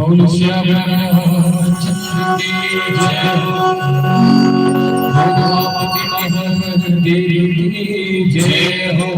बोल श्याम चंद्र की जय, भगवती देवी की जय हो।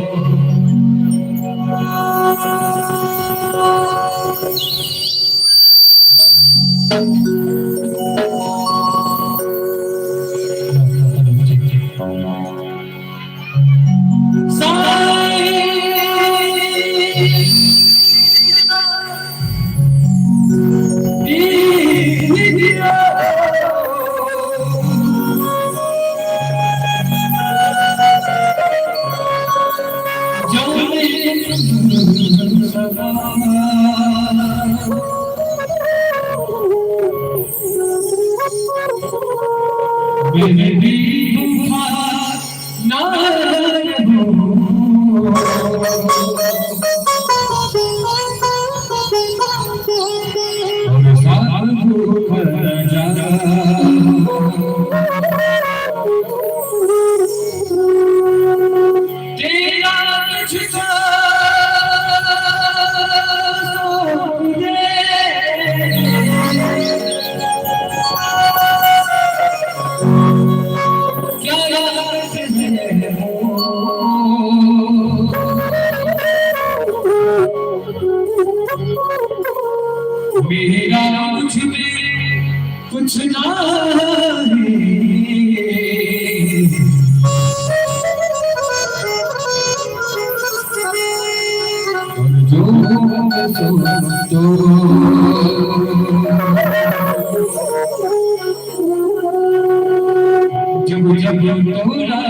मेरा कुछ भी कुछ नहीं, जो जब जब तोरा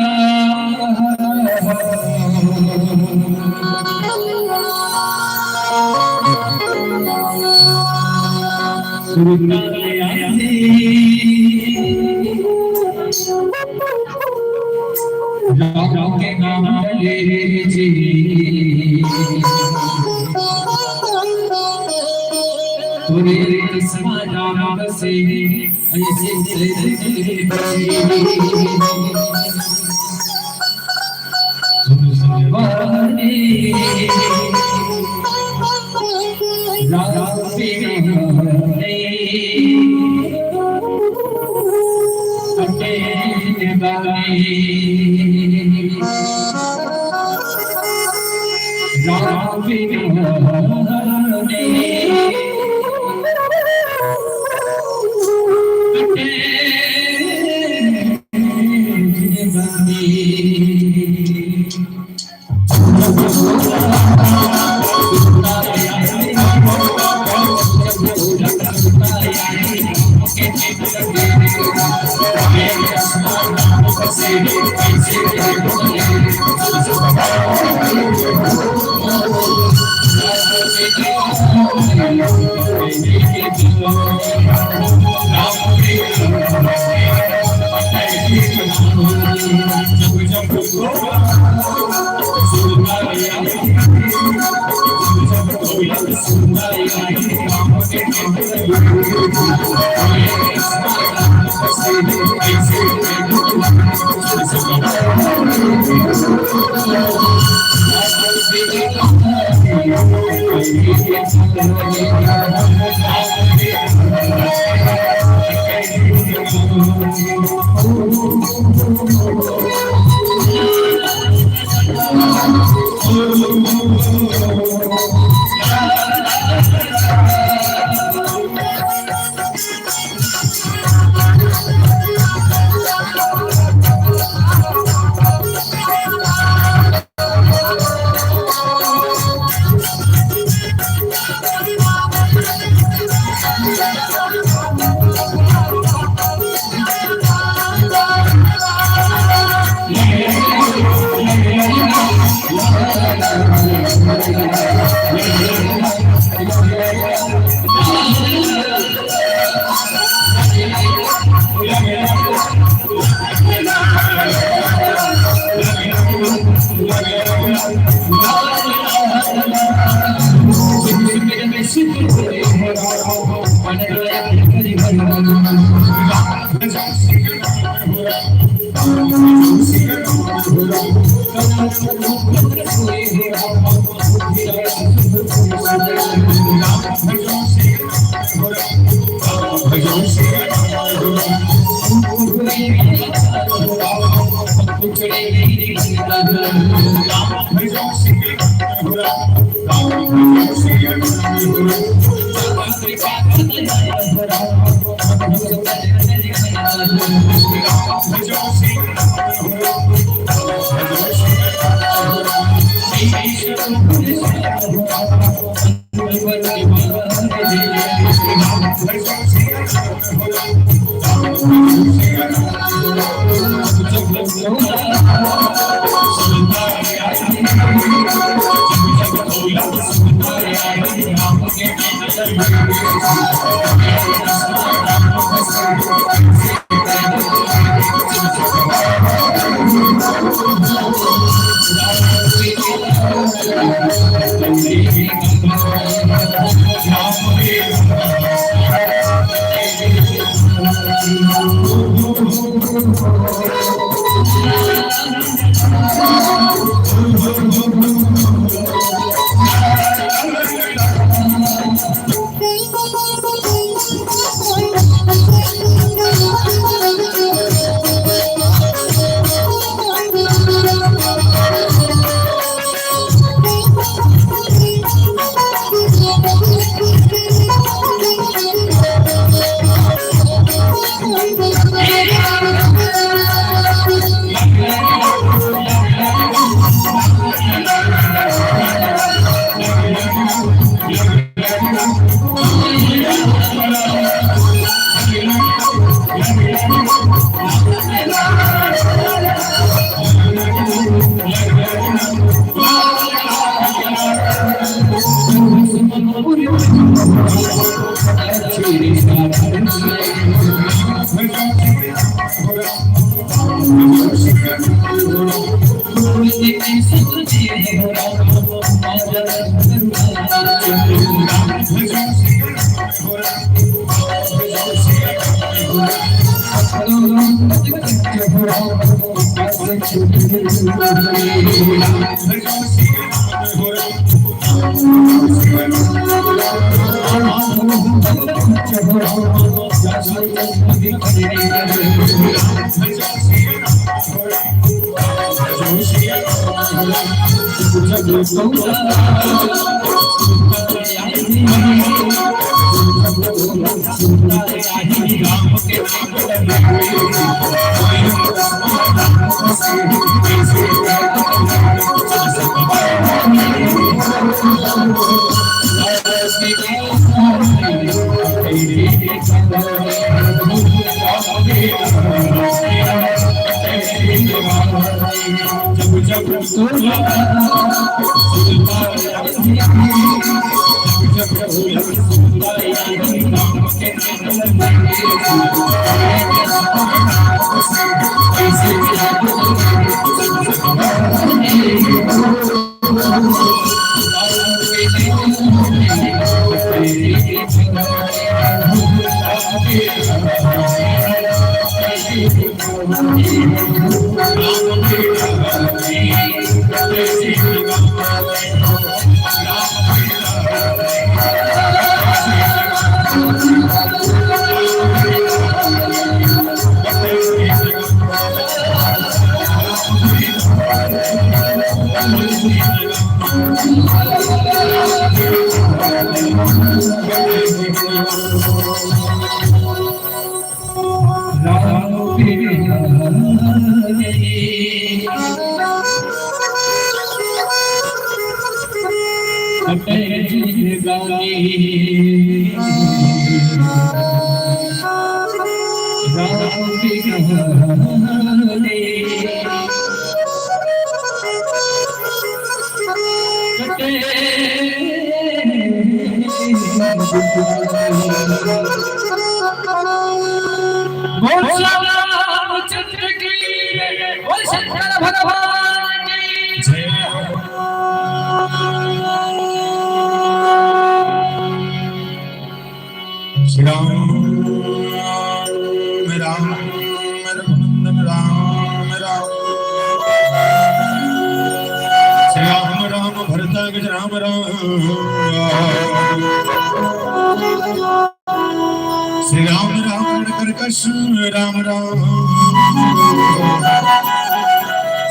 राम के नाम ले जी, तोरे समाज से ऐसे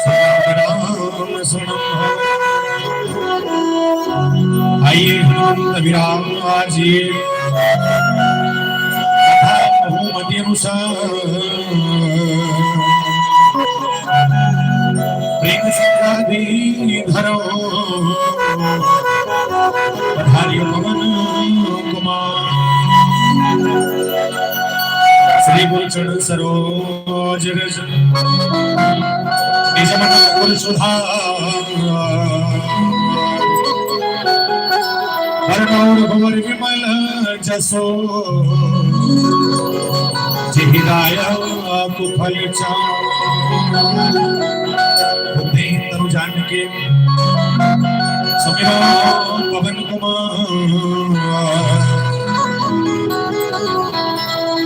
राम शरणम। आइए हनुमंत विराजिए बहुमति अनुसार प्रेम संगादी धरो पधारियो पवन कुमार श्री गुरुचरण सरोज रज निज मन कुल सुधार हर भवर विमल जसो जिहिदाया कुफल बुद्धि तरु जान के समिरो पवन कुमार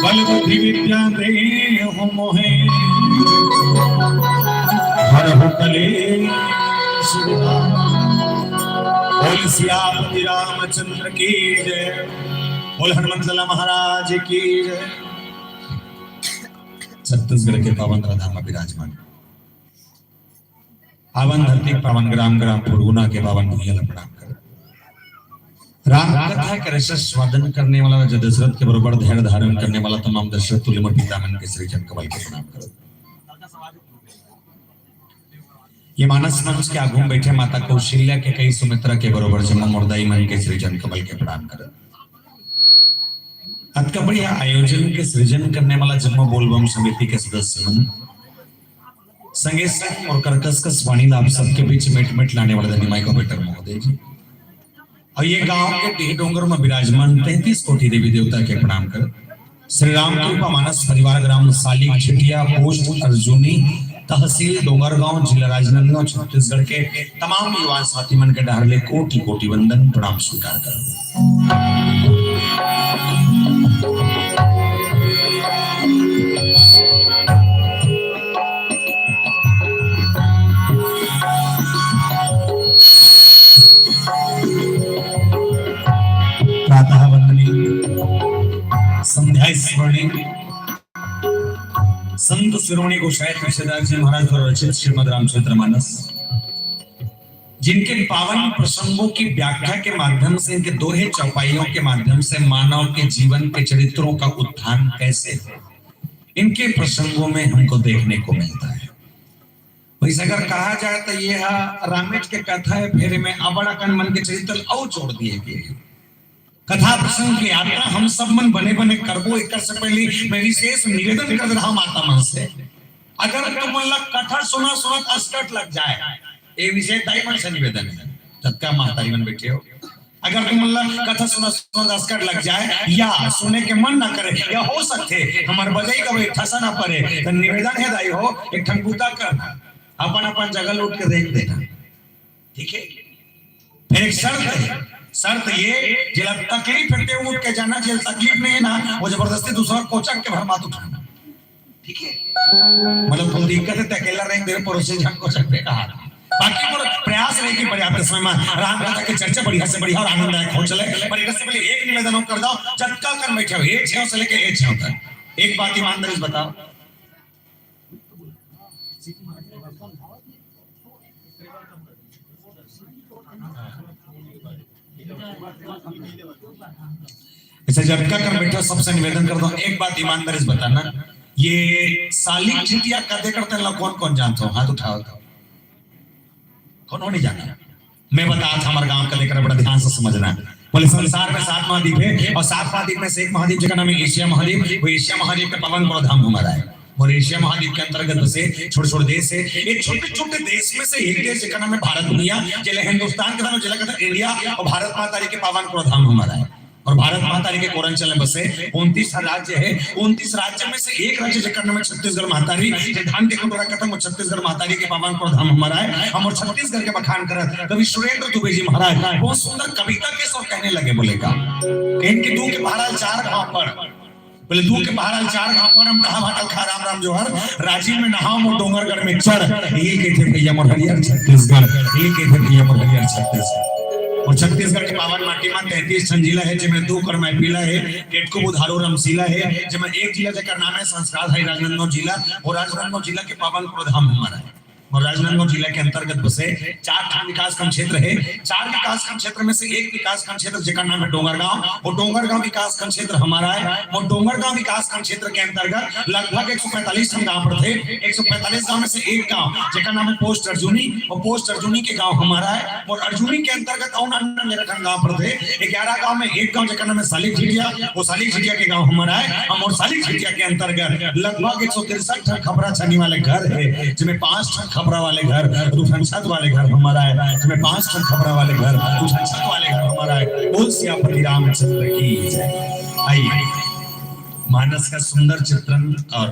बल बुद्धि विद्या दे हो मोहे हर हो कले बोल सियापति रामचंद्र की जय। बोल हनुमंत लाल महाराज की जय। छत्तीसगढ़ के पावन धाम में विराजमान पावन धरती पावन ग्राम ग्राम फुरगुना के पावन भूमिया प्रणाम कर राम कथा के रस स्वादन करने वाला जो दशरथ के बरोबर धैर्य धारण करने वाला तमाम दशरथ तुल्य पितामन के श्री जन कमल के प्रणाम करो। ये मानस मंच के आगू बैठे माता कौशल्या के कई सुमित्रा के बरोबर जमा मुर्दाई मन के सृजन कमल के प्रणाम कर अत बढ़िया आयोजन के सृजन करने वाला जन्म बोलबम समिति के सदस्य मन संगे संग और कर्कश वाणी आप सबके बीच मेट मेट लाने वाले धनी माइको बेटर महोदय जी और ये गांव के टीह डोंगर में विराजमान 33 कोटि देवी देवता के प्रणाम कर श्री राम कृपा मानस परिवार ग्राम साली छिटिया पोस्ट अर्जुनी तहसील डोंगरगांव जिला राजनांदगांव छत्तीसगढ़ के तमाम युवा साथी मन के डारले कोटि कोटि वंदन प्रणाम स्वीकार करो। प्रातः वंदनी संध्या स्मरणी संत शिरोमणि गोसाई तुलसीदास जी महाराज द्वारा रचित श्रीमद् रामचरितमानस जिनके पावन प्रसंगों की व्याख्या के माध्यम से इनके दोहे चौपाइयों के माध्यम से मानव के जीवन के चरित्रों का उत्थान कैसे इनके प्रसंगों में हमको देखने को मिलता है। वैसे अगर कहा जाए तो यह रामेश के कथा है फेरे में अबड़ा कन मन के चरित्र और जोड़ दिए गए कथा प्रसंग की यात्रा हम सब मन बने बने करबो। एक से पहले मैं विशेष निवेदन कर रहा माता मन से अगर तुम कथा सुना सुनत अस्कट लग जाए ये विशेष दाई मन से निवेदन है तत्का माता मन बैठे हो अगर तुम कथा सुना सुनत अस्कट लग जाए या सुने के मन ना करे या हो सकते हमारे बजाई का भाई ठसा ना पड़े तो निवेदन है दाई हो एक ठनबूता करना अपन अपन जगह लौट के देख देना ठीक है। फिर एक शर्त ये जिला तकलीफ है उठ के जाना जेल तकलीफ नहीं है ना वो जबरदस्ती दूसरा कोचक के भरमात उठाना ठीक है। मतलब तुम दिक्कत है अकेला रहेंगे तेरे पड़ोसी जन कोचक पे कहा बाकी मोर प्रयास रहे कि पर्याप्त समय में राम कथा की चर्चा बढ़िया से बढ़िया और आनंददायक हो चले पर इससे पहले एक निवेदन कर दो चटका कर बैठे हो एक छह से लेके एक छह तक एक बात ईमानदारी से बताओ इसे झटका कर बैठो सबसे निवेदन कर दो एक बात ईमानदारी से बताना ये साली चिटिया कदे करते हैं कौन कौन जानते हो हाथ उठाओ कौन नहीं जाना मैं बता था हमारे गांव का लेकर बड़ा ध्यान से समझना बोले संसार में 7 महाद्वीप है और 7 महाद्वीप में से एक महाद्वीप जिसका नाम है एशिया महाद्वीप वो एशिया महाद्वीप का पवन धाम हमारा है और एशिया महाद्वीप के अंतर्गत से छोटे छोटे देश है एक छोटे छोटे देश में से एक देश जिसका नाम है भारत दुनिया जिले हिंदुस्तान का नाम जिला का इंडिया और भारत माता के पावन धाम हमारा है और भारत माता के कोरंचल में बसे 29 राज्य है 29 राज्य में से एक राज्य जिसका नाम है छत्तीसगढ़ महातारी धाम के कटोरा खत्म वो छत्तीसगढ़ महातारी के पावन धाम हमारा है। हम और छत्तीसगढ़ के बखान करत कवि सुरेंद्र दुबे जी महाराज बहुत सुंदर कविता के सौ कहने लगे बोलेगा कहीं कि दू के बहरहाल 4 घाव पर बोले दू के बहरहाल 4 घाव पर हम कहा भाटल खा राम राम जोहर राजीव में नहा मोर डोंगरगढ़ में चढ़ ये कहते भैया मोर हरियर छत्तीसगढ़ ये कहते भैया मोर हरियर छत्तीसगढ़ और छत्तीसगढ़ के पावन माटी में 33 ठन जिला है जिसमें 2 कर मैपिला है केटको बुधारो रमसीला है जिसमें एक जिला जेकर नाम है संस्कार है राजनांदगांव जिला और राजनांदगांव जिला के पावन धाम हमारा है और राजनांदगांव जिला के अंतर्गत बसे 4 विकास खंड क्षेत्र है। 4 विकास खंड क्षेत्र में से एक विकास खंड क्षेत्र जिसका नाम है डोंगरगांव, और डोंगरगांव विकास खंड क्षेत्र हमारा है। और डोंगरगांव विकास खंड क्षेत्र के अंतर्गत लगभग 145 हम गांव पर थे। 145 गांव में से एक गांव जिसका नाम है पोस्ट अर्जुनी, और पोस्ट अर्जुनी के गांव हमारा है। और अर्जुनी के अंतर्गत मेरठ गांव पर थे। 11 गांव में एक गांव जिसका नाम है सालिक झिटिया, वो सालिक झिटिया के गांव हमारा है। हम और सालिक झिटिया के अंतर्गत लगभग 163 खबरा छानी वाले घर है, जिसमें 5 खबरा वाले घर, छत वाले घर हमारा है, जिसमें 5 खबरा वाले घर, छत वाले घर हमारा है। बोल सियापति रामचंद्र की जय। आइए मानस का सुंदर चित्रण और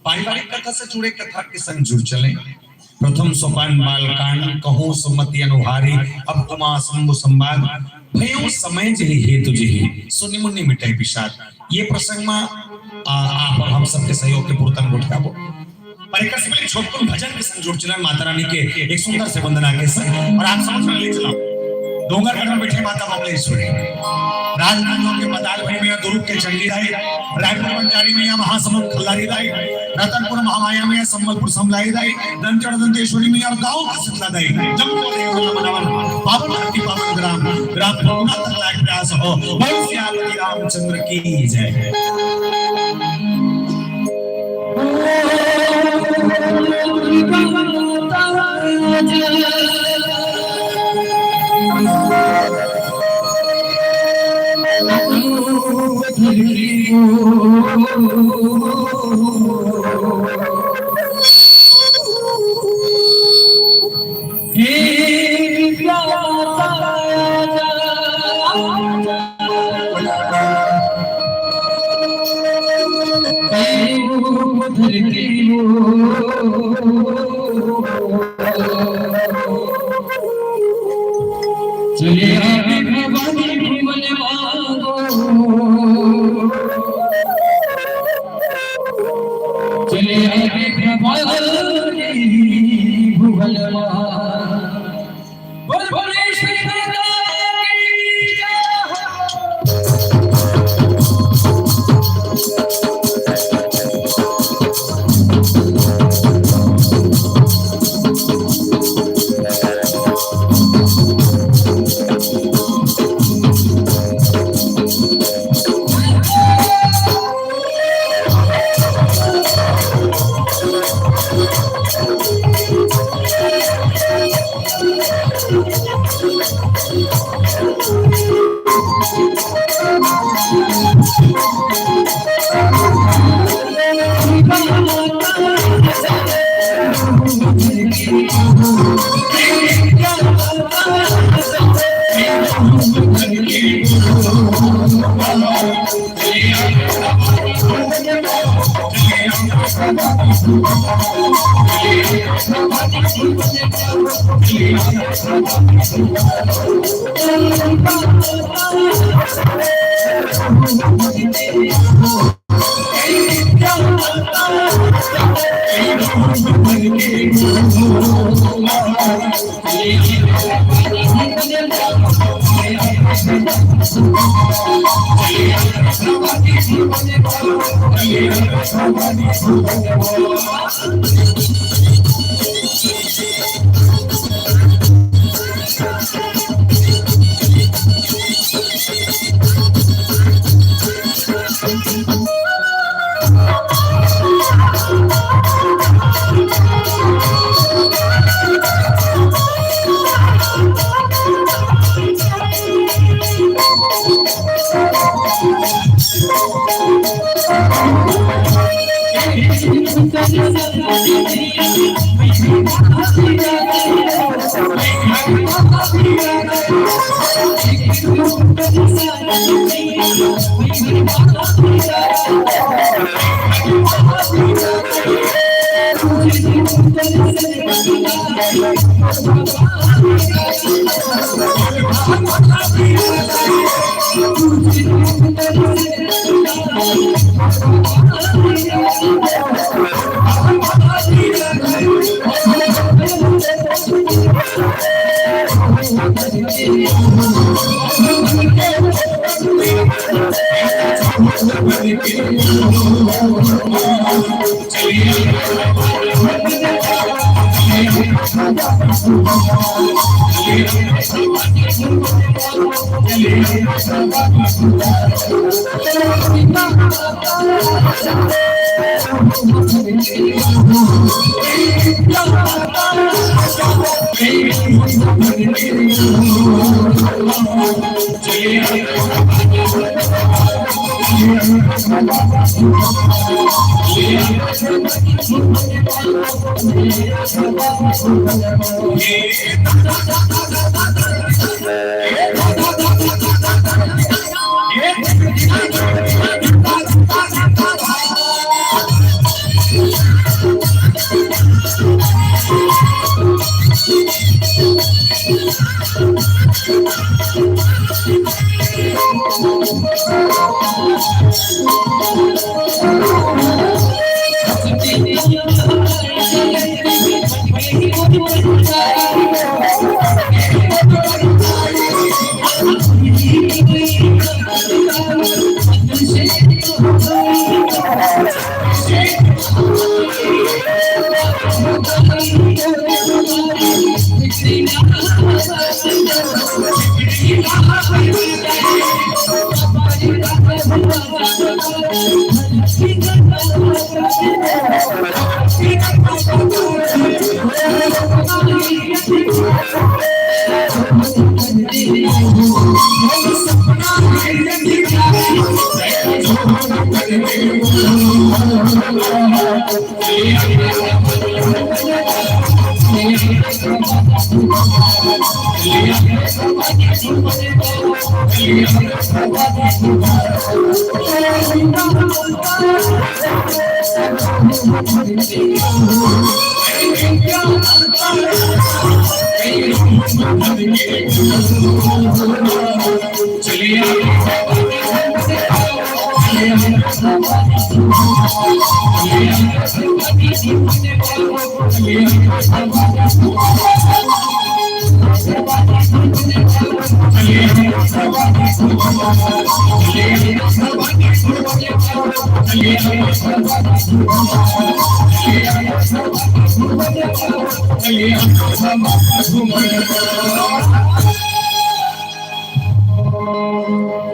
पारिवारिक कथा से जुड़े कथा के संग जुड़ चले। प्रथम सोपान बालकांड कहूं सुमति अनुहारी, अब उमा शंभु संवाद भयो समय जही हेतु जही सुनि मुनि मिटाई पिशाच। ये प्रसंग में आप और हम सबके सहयोग के पूर्तन गुटकाबो पर एक पहले छोटकुन भजन के संग जुड़ चला माता रानी के एक सुंदर से वंदना के संग। और आप समझ में ले चला डोंगरगढ़ में बैठे माता बमलेश्वरी, राजनांदगांव के मदालपुर में दुर्ग के चंडी राई, रायपुर बंजारी में महासमुंद खल्लारी राई, रतनपुर महामाया में संबलपुर समलाई राई, दंतेवाड़ा दंतेश्वरी में और गांव का सिद्धला दाई। जब को देव मनवन पावन धरती पावन ग्राम ग्राम पूर्णा तक लायक प्रयास हो। बोल सियापति रामचंद्र की जय। चले आगे भवानी भुवन मांगो, चले आगे भवानी भुवन मांगो। बोल बोले श्री माता की जय। चलिए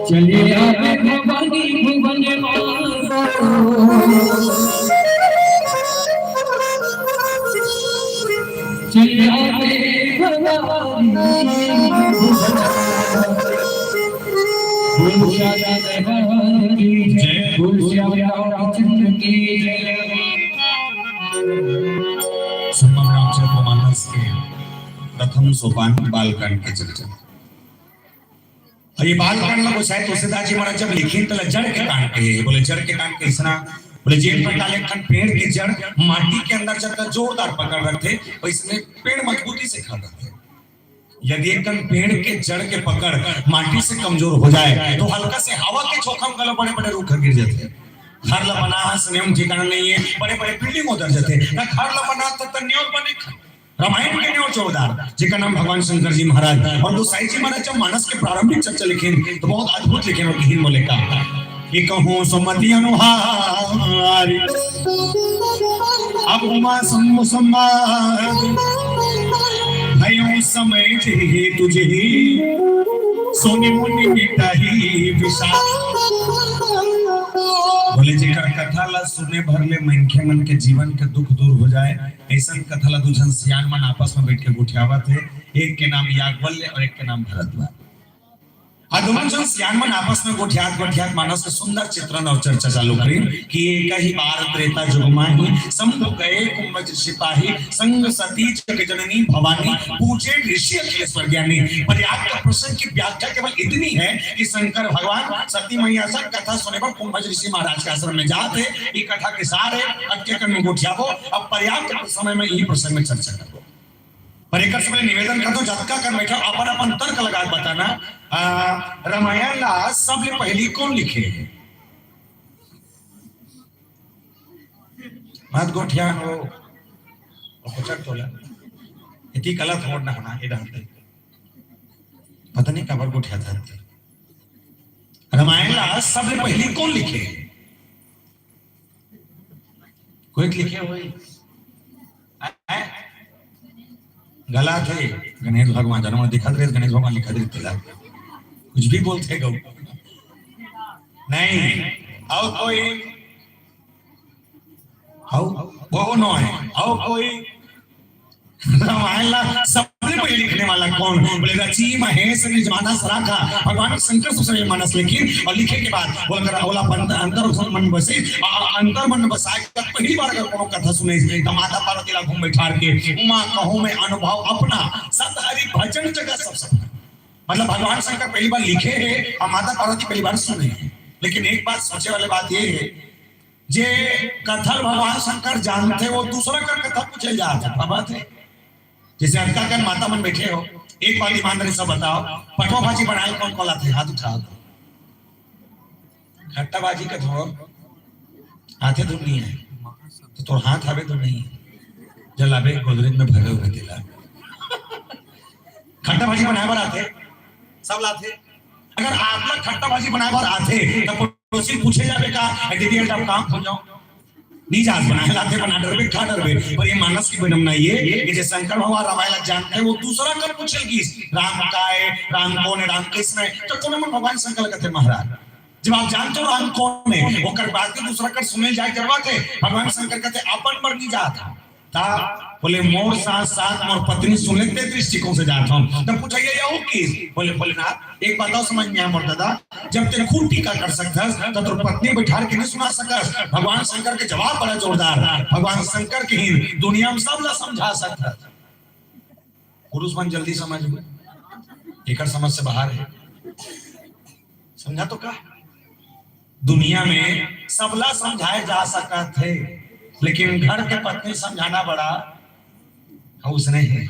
चलिए आवे भवानी भुवन माता, चलिए आवे भवानी भुवन की जय, बोल श्याम रामचंद्र की जय। रामचरितमानस के प्रथम सोपान बालकांड के चर्चा। ये बालकांड में कुछ है तुलसीदास जी महाराज जब लिखे तो जड़ के कांड के बोले, जड़ के कांड कैसना बोले, जेल पर डाले खन पेड़ के जड़ माटी के अंदर जब जोरदार पकड़ रहे थे वैसे पेड़ मजबूती से खा रहे थे। यदि एक पेड़ के जड़ के पकड़ माटी से कमजोर हो जाए तो हल्का से हवा के झोंका में बड़े बड़े रूख गिर जाते। घर ला बना स्नेह ठिकाना नहीं है, बड़े बड़े बिल्डिंग उधर जाते ना, घर ला बना तो न्योल बने। रामायण के न्योल चौदार जिसका नाम भगवान शंकर जी महाराज और गोसाई जी महाराज जब मानस के प्रारंभिक चर्चा लिखे तो बहुत अद्भुत लिखे और कहीं बोले का कि कहूं सुमति अनुहार अब उमा भयो समय तुझे सोने मुनि मिटाही विशाल। बोले जेकर कथा ला सुने भर ले मनखे मन के जीवन के दुख दूर हो जाए, ऐसा कथा ला दूजन सियान मन आपस में बैठ के गुठियावा थे। एक के नाम याज्ञवल्क्य और एक के नाम भरद्वाज। दोनों जन सियान मन आपस में गोठियात मानस के सुंदर चित्रण और चर्चा चालू करी कि एक ही बार त्रेता युग माही शंभु गए कुंभज सिपाही संग सती जग जननी भवानी पूजे ऋषि अखिलेश्वर ज्ञानी। पर्याप्त प्रसंग की व्याख्या केवल इतनी है कि शंकर भगवान सती मैया से कथा सुने पर कुंभज ऋषि महाराज के आश्रम में जाते। ये कथा के सारे अटके में गोठियाबो। अब पर्याप्त समय में यही प्रसंग में चर्चा करो। पर एक से निवेदन कर दो झटका कर बैठा अपन अपन तर्क लगा बताना। रामायण ला सबले पहली कौन लिखे है? बात गोठिया हो और तोला इतनी गलत हो ना होना ये डालते पता नहीं कबर गोठिया था। रामायण ला सबले पहली कौन लिखे है? कोई लिखे हुए गला थे गणेश भगवान जन्म दिखा रहे गणेश भगवान लिखा दे तिला कुछ भी बोलते गौ नहीं आओ कोई आओ वो नो है आओ कोई रामायण ला सबसे पहले लिखने वाला कौन बोले रची महेश ने जमाना सराखा भगवान शंकर सबसे मानस लेकिन और लिखे के बाद बोला ओला अंतर मन बसे अंतर मन बसाए पहली बार अगर कोनो कथा सुने तो माता पार्वती ला घूम बैठार के उमा कहूं में अनुभव अपना सत हरि भजन जगह सब मतलब भगवान शंकर पहली बार लिखे हैं और माता पार्वती पहली बार सुने हैं। लेकिन एक बात सोचे वाली बात ये है जे कथल भगवान शंकर जानते वो दूसरा का कथा पूछे जाता बात है। जैसे अनका कर माता मन बैठे हो एक बात ईमानदारी से बताओ पटवा भाजी बनाए कौन कौन लाते हाथ उठा खट्टा भाजी का धो हाथे धुल नहीं है तो तोर हाथ हवे तो नहीं जल आवे गोदरेज में भरे हुए दिला खट्टा भाजी बनाए बार आते सब लाते अगर आप लोग खट्टा भाजी बनाए बार आते तो पड़ोसी पूछे जावे का दीदी आप काम हो जाओ नहीं जात बनाए लाते बना डरबे खा डरबे पर ये मानस की बनम नहीं है कि जैसे शंकर भगवान रामायण जानते हैं वो दूसरा कर पूछेगी राम का है राम कौन है राम कृष्ण है तो कौन में भगवान शंकर कहते महाराज जब आप जानते हो राम कौन है वो कर बात के दूसरा कर सुने जाए करवाते भगवान शंकर कहते अपन पर नहीं जाता था बोले मोर साथ साथ मोर पत्नी सुने ते दृष्टिकोण से जाता हूं तब पूछा ये हो की बोले भोलेनाथ एक बात और समझ में आया मोर दादा जब ते खूब टीका कर सकथस तो तोर पत्नी बैठार के नहीं सुना सकस भगवान शंकर के जवाब बड़ा जोरदार भगवान शंकर के ही दुनिया में सब ला समझा सकथस पुरुष मन जल्दी समझ में एकर समझ से बाहर है समझा तो का दुनिया में सबला समझाए जा सकत है लेकिन घर के पत्नी समझाना बड़ा उसने है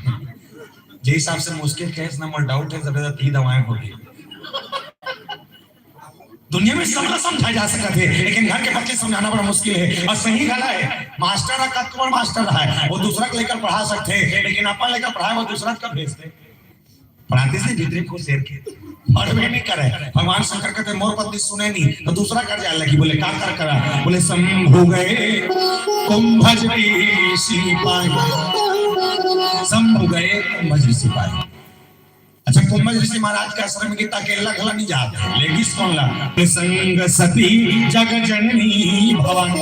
जिस हिसाब से मुश्किल केस नंबर डाउट है ज्यादा 3 दवाएं होगी दुनिया में सब समझाया जा सकता है लेकिन घर के बच्चे समझाना बड़ा मुश्किल है और सही गला है मास्टर का कतवर मास्टर है वो दूसरा को लेकर पढ़ा सकते हैं लेकिन अपन लेकर पढ़ाए वो दूसरा का भेजते पढ़ाते से भीतरी को शेर के और वे नहीं करे भगवान शंकर कहते मोर पत्नी सुने नहीं तो दूसरा कर जाए लगी बोले का कर करा बोले शंभु गए कुंभज ऋषि पाए शंभु गए कुंभज ऋषि पाए अच्छा कुंभज ऋषि महाराज के आश्रम की अकेला खला नहीं जाते लेकिन कौन ला संग सती जग जननी भवन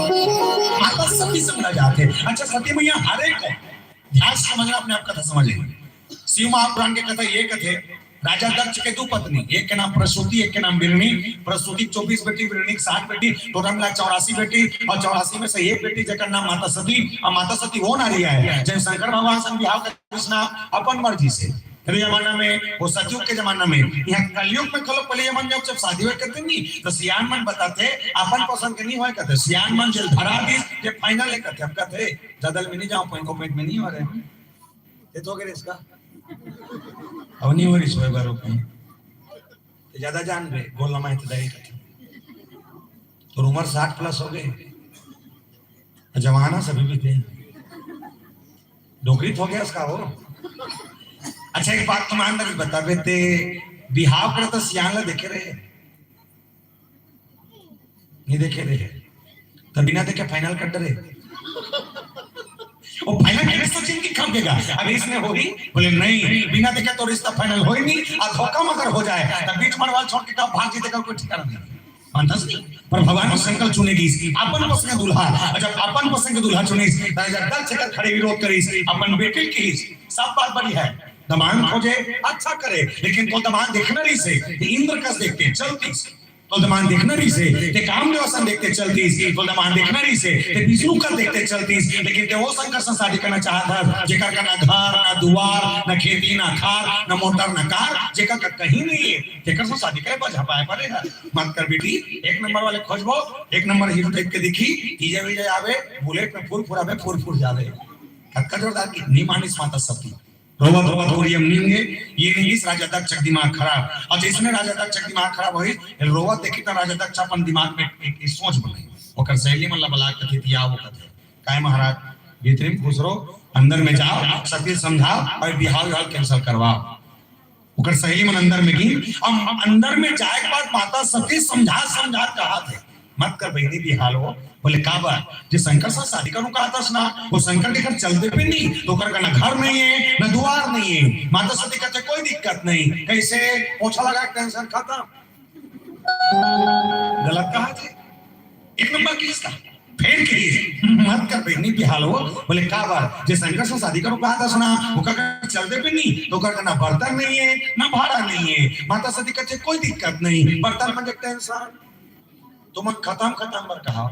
माता सती समझा जाते अच्छा सती मैया हरे को ध्यान समझना अपने आप कथा समझे शिव महापुराण के कथा ये कथे राजा दक्ष के 2 पत्नी एक के नाम प्रसूति एक के नाम बिरणी प्रसूति 24 बेटी बिरणी 60 बेटी टोटल मिला 84 बेटी और 84 में से एक बेटी जेकर नाम माता सती और माता सती वो नारी है जब शंकर भगवान संग विवाह कर कृष्णा अपन मर्जी से अरे जमाना में वो सतयुग के जमाना में यहाँ कलयुग में कल पहले जमाना जब शादी हुए करते नहीं तो सियान मन बताते अपन पसंद के नहीं हुआ करते सियान मन जल धरा दी ये फाइनल है करते अब कहते जदल में नहीं जाओ पॉइंट में नहीं हो रहे ये तो अगर इसका अब नहीं हो रही सोए बारों की ज्यादा जान रहे गोला में इतदारी करते तो उम्र 60 प्लस हो गए जमाना सभी भी थे डोकरी हो गया उसका हो अच्छा एक बात तुम अंदर बता देते बिहाव करे तो सियान देखे रहे नहीं देखे रहे तो बिना देखे फाइनल कर डरे वो फाइनल कैसे सोचें कि कब देगा अब इसमें हो रही बोले नहीं बिना देखे तो रिश्ता फाइनल हो ही नहीं और धोखा मगर हो जाए तो बीच मनवाल छोड़ के कब भाग जीतेगा कोई ठिकाना नहीं पर भगवान शंकर चुनेगी अपन पसंद दूल्हा जब अपन पसंद दूल्हा चुनीस जब दल से खड़े विरोध करीस अपन बेटे की सब बात बड़ी है दमान खोजे अच्छा करे लेकिन तो दमान देखना नहीं से इंद्र कस देखते चलती तो दमान देखना नहीं से ते कामदेव देखते चलती तो दमान देखना नहीं से ते विष्णु का देखते चलती लेकिन ते वो शंकर से शादी करना चाहता जेकर का ना घर ना दुआर ना खेती ना खार ना मोटर ना कार जेकर का कहीं नहीं है जेकर से शादी करे बजा पाए पड़ेगा मत कर बेटी 1 नंबर वाले खोजबो 1 नंबर हीरो देख के दिखी टीजे विजय आवे बुलेट में फूल फुरावे फूल जावे कक्का जोरदार की नहीं मानिस माता सबकी रोवत रोवत हो रही नींगे ये नहीं इस राजा दक्ष दिमाग खराब और जिसने राजा दक्ष दिमाग खराब हुई रोवत देखी तो राजा दक्ष अपन दिमाग में एक सोच बनाई ओकर सहेली मन बला कथी थी वो कथे काय महाराज भीतरी में खुश रहो अंदर में जाओ सती समझाओ और बिहार कैंसिल करवाओ ओकर सहेली मन अंदर में गई और अंदर में जाए के बाद माता सती समझा कहा थे मत कर बहनी भी हाल हो। बोले का बात जे शंकर से शादी करूं कहा था ना, वो शंकर के घर चलते पे नहीं तो कर ना घर नहीं है ना द्वार नहीं है, माता सती कहते कोई दिक्कत नहीं, कैसे पोछा लगा टेंशन खत्म। गलत कहा थे, एक नंबर केस था, फेर केस। मत कर बहनी भी हाल हो। बोले का बात जे शंकर से शादी करूं कहा था सुना, वो का चलते पे नहीं तो कर ना बर्तन नहीं है ना भाड़ा नहीं है, माता सती कहते कोई दिक्कत नहीं, बर्तन में टेंशन तुम खत्म खत्म बर कहा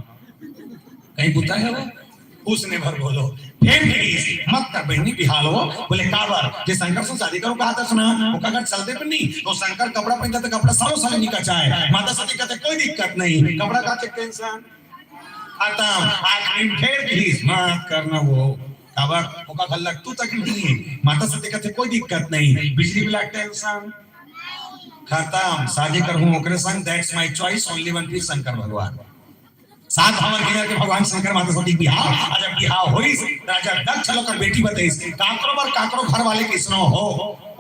कहीं बुता है वो उसने भर बोलो फिर मत कर बहनी बिहाल हो। बोले का बार जे शंकर से शादी करो कहा था सुना, वो का चलते पे नहीं तो शंकर कपड़ा पहनता तो कपड़ा सालों साल नहीं कचा है, माता सती कहते कोई दिक्कत नहीं, कपड़ा का टेंशन खत्म। आखिरी फिर घीस मत करना वो अब ओका खल्लक तू तक नहीं है, माता सती कहते कोई दिक्कत नहीं, बिजली बिल टेंशन खत्म। शादी कर हूं ओकरे संग, that's my choice, only one piece Shankar भगवान। सात हमर के भगवान शंकर माता सती बिहार जब बिहार होई राजा दक्ष लोकर बेटी बताइस काकरो घर वाले किसनो हो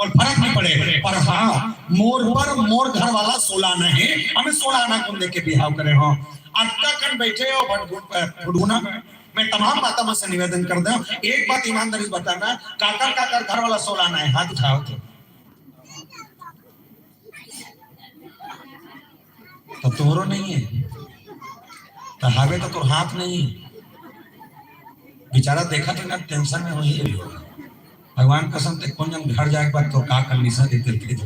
और फर्क नहीं पड़े, पर हाँ मोर पर मोर घर वाला 16 आना है, हमें 16 आना कौन देके बिहाव करे हो। अटका कर बैठे हो फुडूना मैं तमाम माता से निवेदन कर दूं, एक बात ईमानदारी बताना, काकर घर वाला 16 आना है, हाथ उठाओ तो तोरो नहीं है तो हावे तो तोर हाथ नहीं, बेचारा देखा तो ना टेंशन में वही है भगवान कसम ते कौन जन घर जाए बाद तो का कंडीशन देते थे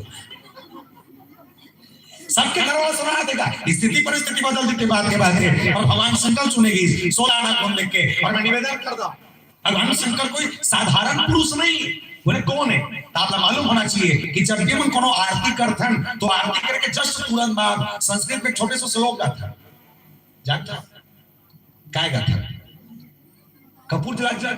सबके घर वाला सुना देगा, स्थिति परिस्थिति बदल देते बात के बाद है, और भगवान शंकर चुनेगी 16 आना कौन देख के। और मैं निवेदन करता हूं भगवान शंकर कोई साधारण पुरुष नहीं, बोले कौन है तो आपको मालूम होना चाहिए कि जब भी हम कोनो आरती करते हैं तो आरती करके जस्ट तुरंत बाद संस्कृत में छोटे से श्लोक गाता है, जानता काय गाता कपूर जला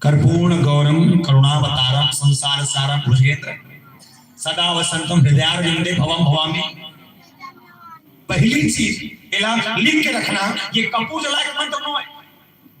कर्पूर्ण गौरम करुणावतारम संसार सारम भुजगेंद्र सदा वसंतम हृदयारविंदे भवम भवामी। पहली चीज लिख के रखना, ये कपूर जला एक मंत्र नो है,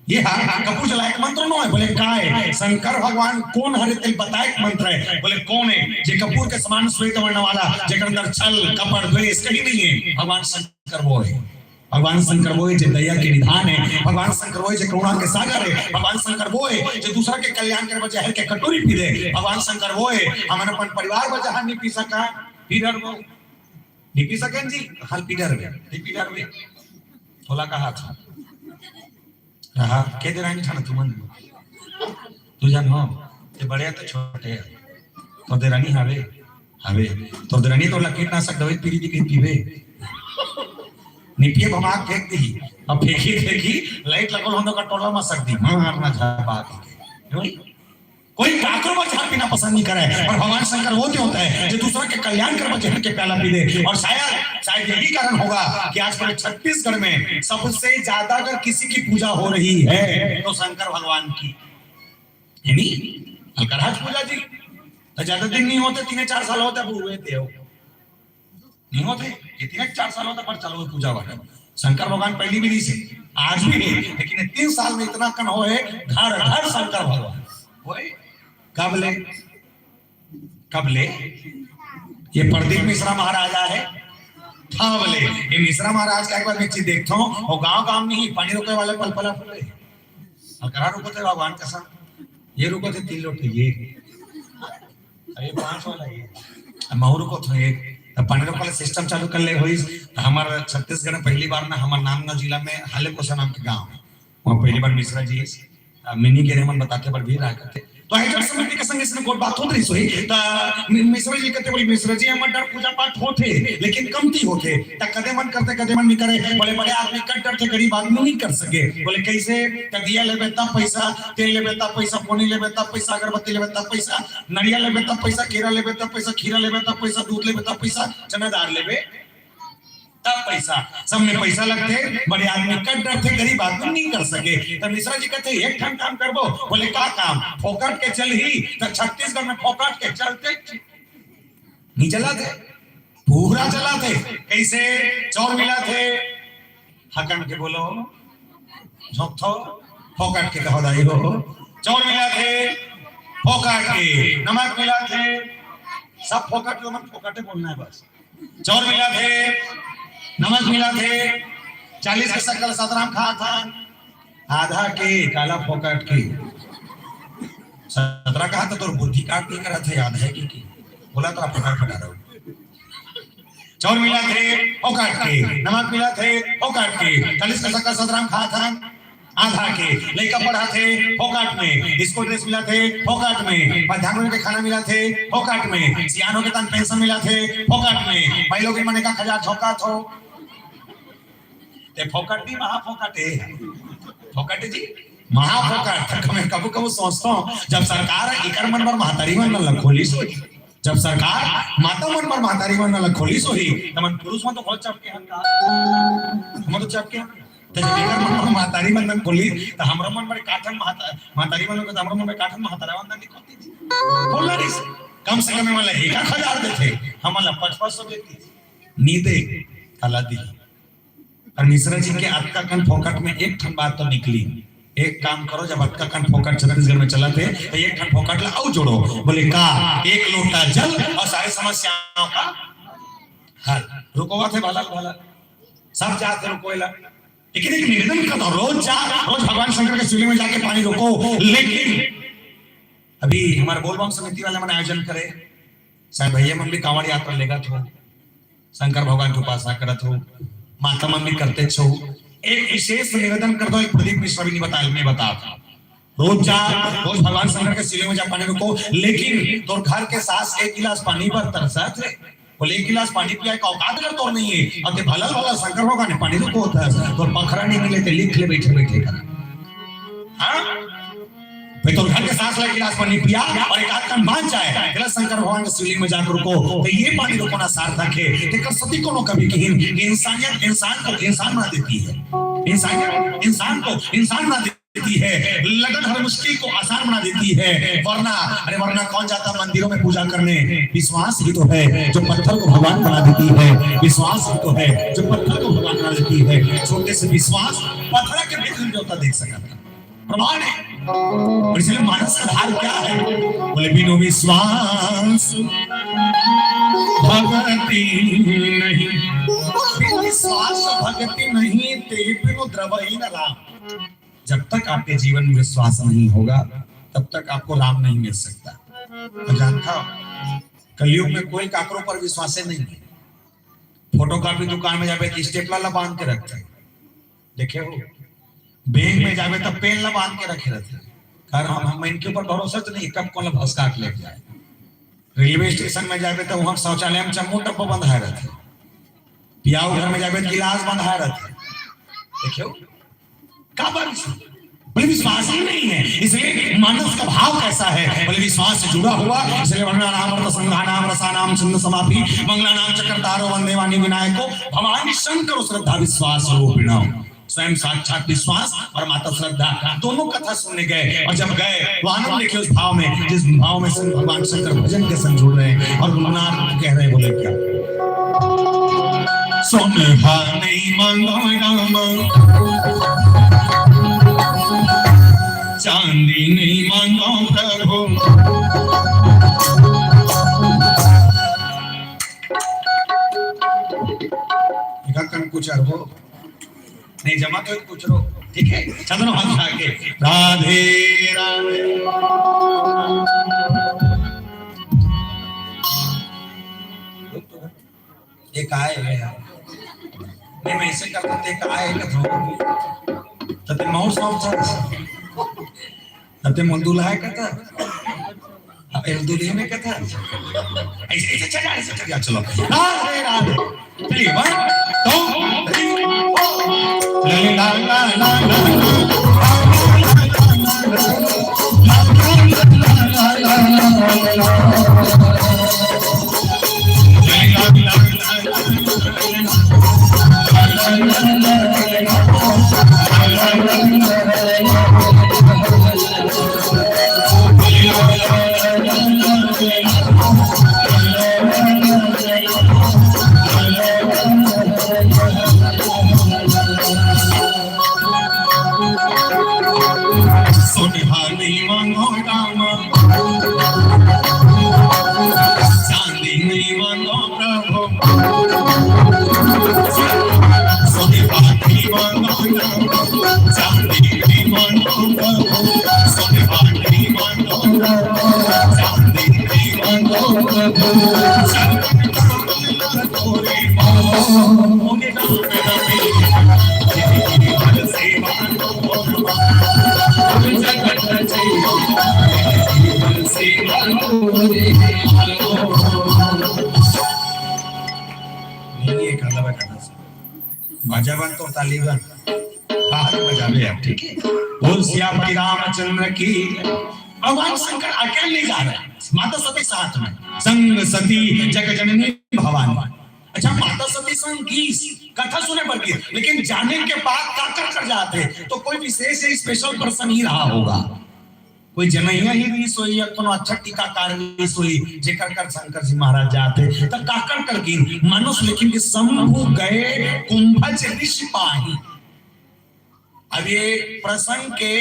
ये कपूर जला एक मंत्र नो है। बोले का है शंकर भगवान कौन हरे तेल बताए मंत्र है, बोले कौन है जे कपूर के समान श्वेत वर्ण वाला जेकर अंदर छल कपट द्वेष कहीं नहीं है, भगवान शंकर वो है। भगवान शंकर वो है जो दया के निधान है, भगवान शंकर वो है जो करुणा के सागर है, भगवान शंकर वो है जो दूसरा के कल्याण के बजाय के कटोरी पी दे, भगवान शंकर वो है हमारे अपन परिवार बजा नहीं पी सका पीडर वो नहीं पी सकें जी हाल पीडर में थोड़ा कहा था रहा के दे रानी था तुम तू जान हो ये बड़े तो छोटे तो दे रानी हावे तो दे रानी तो कीटनाशक दवाई पी दी कहीं पीवे निपिए भमा फेंक दी, अब फेंकी लाइट लगल होने का टोला में सक दी मारना झापा कोई काकरो में झाड़ पीना पसंद नहीं करे, और भगवान शंकर वो जो होता है जो दूसरा के कल्याण कर बचे के प्याला पी दे। और शायद यही कारण होगा कि आज पूरे छत्तीसगढ़ में सबसे ज्यादा अगर किसी की पूजा हो रही है तो शंकर भगवान की, यानी अलकराज पूजा जी तो ज्यादा दिन नहीं होते, 3-4 साल होते हुए थे नहीं होते, ये 3-4 साल होता पर चलो पूजा वाला शंकर भगवान पहली भी से आज भी है, लेकिन 3 साल में इतना कन हो है घर घर शंकर भगवान होए। कब ले ये प्रदीप मिश्रा महाराजा है बोले ये मिश्रा महाराज का एक बार मैं चीज देखता हूँ, और गांव में ही पानी रुके वाले पल पला फूले अलकरा रुको थे भगवान कसम, ये रुको थे 3 लोटे ये 5 वाला ये महू रुको थे एक पानी वाला सिस्टम चालू कर ले हुई। हमारे छत्तीसगढ़ में पहली बार ना हमारे नामना जिला में हाले कोसा नाम के गांव वहाँ पहली बार मिश्रा जी मिनी के रेमन बताते पर भी रहा करते तो आयोजक समिति के संग इसमें कोई बात होत रही सोई त मिश्रा जी कहते बोले मिश्रा जी हमर डर पूजा पाठ होते लेकिन कमती होते त कदे मन करते कदे मन नहीं करे, बोले बड़े आदमी कट डर थे गरीब आदमी नहीं कर सके, बोले कैसे दिया लेबे तब पैसा, तेल लेबे तब पैसा, पानी लेबे तब पैसा, अगरबत्ती लेबे तब पैसा, नरिया लेबे तब पैसा, केरा लेबे तब पैसा, खीरा लेबे तब पैसा, दूध लेबे तब पैसा, चना दाल लेबे तब पैसा, सब में पैसा लगते, बड़े आदमी कट डर थे गरीब आदमी नहीं कर सके। तो मिश्रा जी कहते एक ठन काम करबो, बोले का काम फोकट के चल ही तो छत्तीसगढ़ में फोकट के चलते नहीं चला थे पूरा चला थे, कैसे चौर मिला थे हकन के बोलो झोंकथो फोकट के कहो दाई हो, चौर मिला थे फोकट के, नमक मिला थे सब फोकट के, फोकटे बोलना है बस, चौर मिला थे नमक मिला थे 40 के शक्कर सतराम खा था आधा के काला फोकट के 17 कहा था तो बुद्धि काट नहीं करा था याद है कि बोला तो फटाफट फटा रहा हूं। चावल मिला थे फोकट के नमक मिला थे फोकट के 40 के शक्कर सतराम खा था आधा के लड़का पढ़ा थे फोकट में स्कूल ड्रेस मिला थे फोकट में मध्याह्न के खाना मिला थे फोकट में सियानों के तन पेंशन मिला थे फोकट में भाई लोग मने का खजा ठोका थो ते फोकट नहीं महाफोकट है फोकट जी महाफोकट मैं कबू कबू सोचता हूँ जब सरकार इकर मन पर महतारी मन न खोली सो जब सरकार माता मन पर महतारी मन न खोली सो ही तमन पुरुष मन तो बहुत चपके हम तो चपके तो जब इकर मन पर महतारी मन न खोली तो हमरा मन पर काठन महतारी मन को हमरा मन पर काठन महतारा मन नहीं खोती बोलना नहीं कम से कम वाला 1000 देते हम वाला 5500 देती नींदे कला दी और मिश्रा जी के अटका कन फोकट में एक ठन बात तो निकली एक काम करो जब अटका कन फोकट छत्तीसगढ़ में चला थे तो एक ठन फोकट ला आओ जोड़ो बोले का एक लोटा जल और सारी समस्याओं का हल रुकोवा थे भाला भाला सब जाते रुकोला लेकिन एक निवेदन करो रोज भगवान शंकर के शिवलिंग में जाके पानी रोको लेकिन अभी हमारे बोलबम समिति वाले मन आयोजन करे साहब भैया मन भी कांवड़ यात्रा लेगा थो शंकर भगवान की उपासना करत हो माता मम्मी करते छो एक विशेष निवेदन कर दो एक प्रदीप मिश्रा भी नहीं बता रोज भगवान शंकर के शिवलिंग में जा पानी रुको लेकिन तो घर के सास एक गिलास पानी पर तरसा थे बोले एक गिलास पानी पिया का औकात कर तो नहीं है अब भला वाला शंकर भगवान ने पानी रुको होता है तो पखरा नहीं मिले तो लिख ले बैठे बैठे कर हाँ तो घर के सास एक गिलास पानी पिया और एक आध कन मान जाए फिर शंकर भगवान के शिवलिंग में जाकर रुको तो ये पानी रुको ना सार्थक है लेकिन सती को कभी कहीं इंसानियत इंसान को इंसान बना देती है इंसानियत इंसान को इंसान बना देती है लगन हर मुश्किल को आसान बना देती है वरना कौन जाता मंदिरों में पूजा करने विश्वास ही तो है जो पत्थर को भगवान बना देती है विश्वास ही तो है जो पत्थर को भगवान बना देती है छोटे से विश्वास पत्थर के भीतर देवता देख सकता प्रमाण है और इसलिए मानस का भार क्या है बोले बिनु विश्वास भक्ति नहीं बिनु विश्वास भक्ति नहीं ते बिनु द्रवही न राम जब तक आपके जीवन में विश्वास नहीं होगा तब तक आपको राम नहीं मिल सकता तो जानता कलयुग में कोई काकरों पर विश्वास नहीं है फोटोकॉपी दुकान में जाके स्टेपलर बांध के रखते देखे हो बैंक में जावे तो पेन ला बांध के रखे रहते कारण हम इनके ऊपर भरोसा तो नहीं कब कौन भस्का के लेके जाए रेलवे स्टेशन में जावे तो वहां शौचालय में चम्मू टप्पो बंधाए रहते पियाऊ घर में जावे तो गिलास बंधाए रहते देखियो का बोले विश्वास ही नहीं है इसलिए मानस का भाव कैसा है बोले विश्वास से जुड़ा हुआ इसलिए वर्णा नाम संघानाम रसानाम छंद समापि मंगला नाम चक्रतारो वंदे वाणी विनायको भवानी शंकर श्रद्धा विश्वास रूपिणो स्वयं साक्षात विश्वास और माता श्रद्धा दोनों कथा सुनने गए और जब गए तो आनंद देखिए उस भाव में जिस भाव में भगवान शंकर भजन के संग जुड़ रहे हैं और गुरुनाथ कह रहे हैं बोले क्या सोनहा नहीं मांगो राम चांदी नहीं मांगो प्रभु कुछ अरबो नहीं जमा तो पूछ लो ठीक है चंद्र हाथ आके राधे राधे एक आए नहीं मैं ऐसे करता थे एक आए तते माउस माउस तते मंदुला है कहता अब एक दूल्हे में कहता ऐसे ऐसे चला चलो राधे राधे चलिए 1 2 3 ला ला ला चांदी नहीं मांगो प्रभु चांदी मानो सोने वाली मानो चांदी मानो तोरे मोने नाम रवि हर से मानो जगत हर से मानो ये कलवा करना बजावन तो तालीबन बाहर बजावे आप, ठीक है। बोल श्यामती रामचंद्र की। भगवान शंकर अकेले नहीं जा रहे, माता सती साथ में, संग सती जग जननी भवानी। अच्छा, माता सती संग गीस कथा सुने पर की, लेकिन जाने के बाद काकर कर जाते तो कोई विशेष स्पेशल पर्सन ही रहा होगा, कोई जनैया ही नहीं सोई या कोनो अच्छा टीकाकार नहीं सोई जेकर कर शंकर जी महाराज जाते तो काकर कर की मनुष्य, लेकिन कि शंभु गए कुंभज ऋषि पाही। अब ये प्रसंग के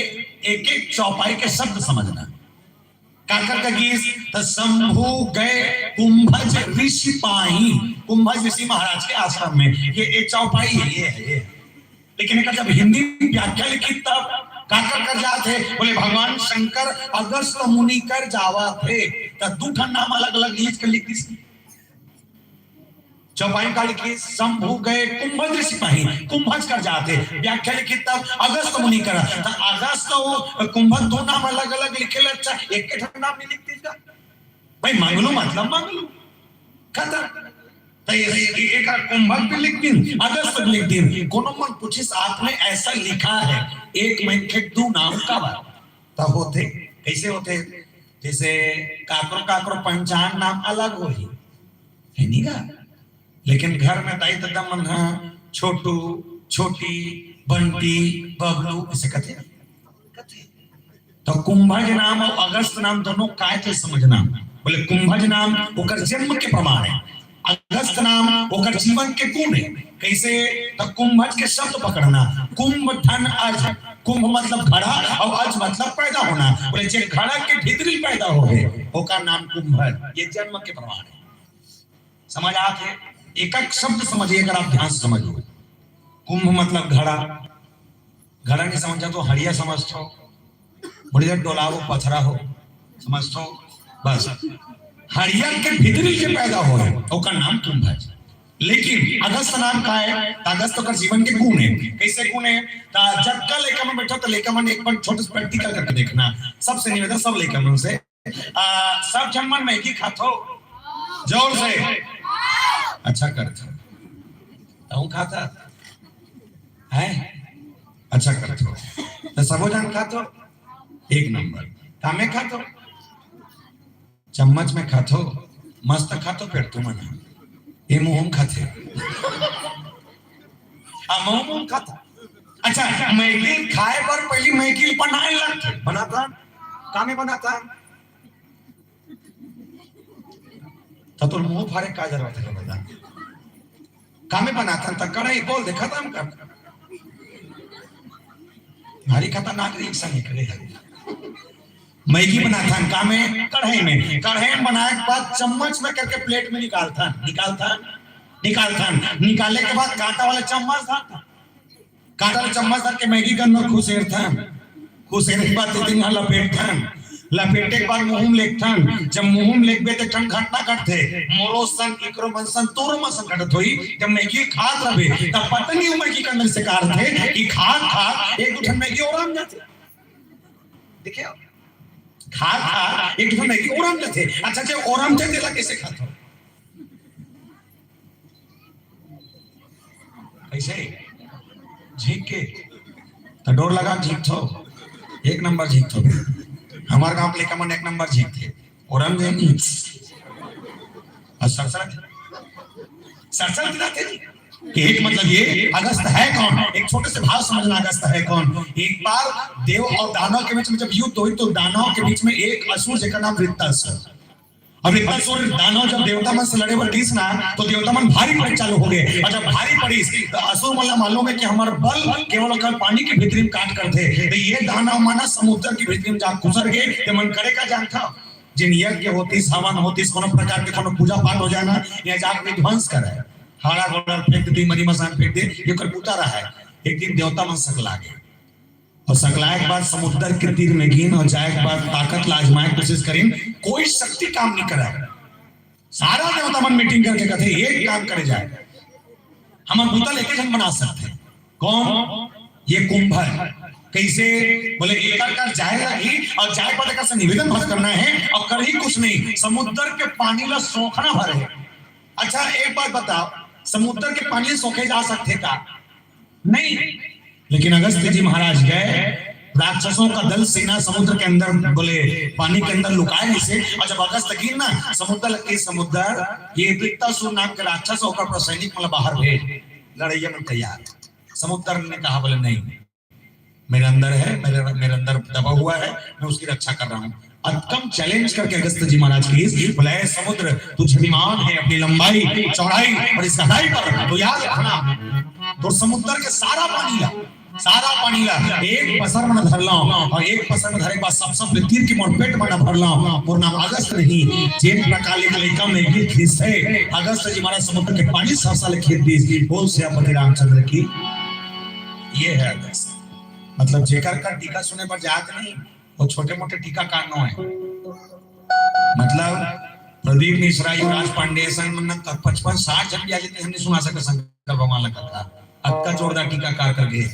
एक एक चौपाई के शब्द समझना। काकर का गीत तो शंभु गए कुंभज ऋषि पाही, कुंभज ऋषि महाराज के आश्रम में, ये एक चौपाई है, ये है। लेकिन एक जब हिंदी व्याख्या लिखी तब काकर कर जाते, बोले भगवान शंकर अगस्त मुनि कर जावा थे, तो दू ठन नाम अलग अलग लीज के लिख दी। चौपाई का लिखी शंभु गए कुंभज ऋषि पाही, कुंभज कर जाते, व्याख्या लिखी तब अगस्त मुनि कर, तो अगस्त और कुंभज दो नाम अलग अलग लिखे, अच्छा एक के ठन नाम नहीं लिख दीजिएगा भाई, मांगलू मतलब मांगलू खत्म। एक कुंभक भी लिख दिन, अगस्त भी लिख दिन, कोनो मन पूछिस आपने ऐसा लिखा है एक में के दो नाम का बात तब होते कैसे होते, जैसे काकरो काकरो पंचान नाम अलग हो ही है नहीं का, लेकिन घर में दाई दादा मन है छोटू छोटी बंटी बबलू इसे कहते तो कुंभज नाम और अगस्त नाम दोनों काय थे समझना। बोले कुंभज नाम ओकर जन्म के प्रमाण है, अगस्त नाम ओकर जीवन के गुण है। कैसे तो कुंभज के शब्द पकड़ना, कुंभ धन अज, कुंभ मतलब घड़ा और अज मतलब पैदा होना, बोले जे घड़ा के भीतरी पैदा हो गए ओकर नाम कुंभज, ये जन्म के प्रमाण है। समझ आते, एक एक शब्द समझिए अगर आप ध्यान से समझिए। कुंभ मतलब घड़ा, घड़ा नहीं समझा तो हड़िया समझो, बढ़िया डोलाओ पथरा हो समझो, बस हड़िया के भीतरी के पैदा हो है ओकर नाम कुंभज। लेकिन अगस्त नाम का है, अगस्त का जीवन के गुण है। कैसे गुण है, जब का लेकर में बैठो तो लेकर मन एक बार छोटे से प्रैक्टिकल करके देखना, सबसे निवेदन सब लेकर मन से सब जन्मन मैगी खातो जोर से, अच्छा करते हो खाता है, अच्छा करते हो तो सबो जन खातो एक नंबर, कामे खातो चम्मच में खातो मस्त खातो, फिर तुम मना ये मुंह खाते मुंह खाता। अच्छा मैगी खाए पर पहली मैगी बनाए लगते, बनाता कामे बनाता तो मुंह फाड़े का जरूरत है बता, कामे बनाता तो कढ़ाई बोल दे खत्म कर, भारी खतरनाक रिक्शा निकले मैगी बनाता कामे कढ़ाई में, कढ़ाई में बनाए के बाद चम्मच में करके प्लेट में निकालता निकालने के बाद कांटा वाला चम्मच था, कांटा वाला चम्मच था के मैगी गन में खुसेरता, खुसेरने के बाद तीन लपेटता, लपेटे के बाद मुंह में लेखता, जब मुंह में लेखबे तो टन घटना करते मोरोसन इक्रोमसन तोरमसन करत होई, जब मैगी खात रहे तब पता नहीं मैगी के अंदर से कार थे कि खा एक उठन मैगी और जाते, देखिए खा एक तो मैगी ओरम थे। अच्छा जे ओरम थे तेला कैसे खातो, कैसे झीक के तो डोर लगा झीक थो एक नंबर झीक थो, हमारे गांव लेकर मन एक नंबर झीक थे ओरम जे नहीं सरसर दिलाते जी कि एक मतलब ये अगस्त है कौन, एक छोटे से भाव समझना अगस्त है कौन। एक बार देव और दानव के बीच में जब युद्ध हुई तो दानव के बीच में एक असुर जेका नाम वृत्तासुर, और वृत्तासुर दानव जब देवता मन से लड़े बटीस ना तो देवता मन भारी पड़े चालू हो गए, और जब भारी पड़ीस तो असुर मन मालूम है कि हमारा बल केवल अगर पानी के भीतरी में काट करते, तो ये दानव माना समुद्र की भीतरी में जा घुसर गए, तो मन करे का जान था जिन यज्ञ होती हवन होती कोनो प्रकार के कोनो पूजा पाठ हो जाना या जाके विध्वंस करे, हाड़ा गोड़ा फेंक दी मरी मसान फेंक दे, ये कर पूता रहा है। एक दिन देवता मन सक लागे और सकलाए के बाद समुद्र के तीर में गिन और जाए के बाद ताकत लाजमाए कोशिश करें, कोई शक्ति काम नहीं करा। सारा देवता मन मीटिंग करके कहते एक काम करे जाए, हम भूता लेके जन बना सकते हैं। कौन? ये कुंभर। कैसे? बोले एक कर जाएगा ही और जाए पता कैसे निवेदन भर करना है और कर ही कुछ नहीं, समुद्र के पानी ला सोखना भरे। अच्छा एक बात बताओ, समुद्र के पानी सोखे जा सकते का? नहीं। लेकिन अगस्त्य जी महाराज गए, राक्षसों का दल सेना समुद्र के अंदर, बोले पानी के अंदर लुकाए इसे, और जब अगस्त गिर ना समुद्र ये पित्तासुर नाम के राक्षस होकर सैनिक मतलब बाहर भेज लड़ाइया में तैयार। समुद्र ने कहा बोले नहीं, मेरे अंदर है, मेरे अंदर दबा हुआ है, मैं उसकी रक्षा कर रहा हूँ। कम चैलेंज करके अगस्त्य जी महाराज की बोले समुद्र तू शक्तिमान है, अपनी लंबाई चौड़ाई और इस गहराई पर तो याद रखना, तो समुद्र के सारा पानी ला एक पसर में धर ला और एक पसर में धरे के बाद सब तीर की मोरपेट में भर ला। और नाम अगस्त नहीं, जेठ प्रकार लेकर में गिर खींचते अगस्त जी महाराज समुद्र के पानी साल खेत दी बोल से पति रामचंद्र की। ये है अगस्त, मतलब जेकर का टीका सुने पर जात नहीं, वो छोटे मोटे टीका कानो है। मतलब प्रदीप मिश्रा, युवराज पांडे संग 55-60 जन भी हमने सुना सके शंकर भगवान का कथा, अक्का जोरदार टीकाकार कर गए।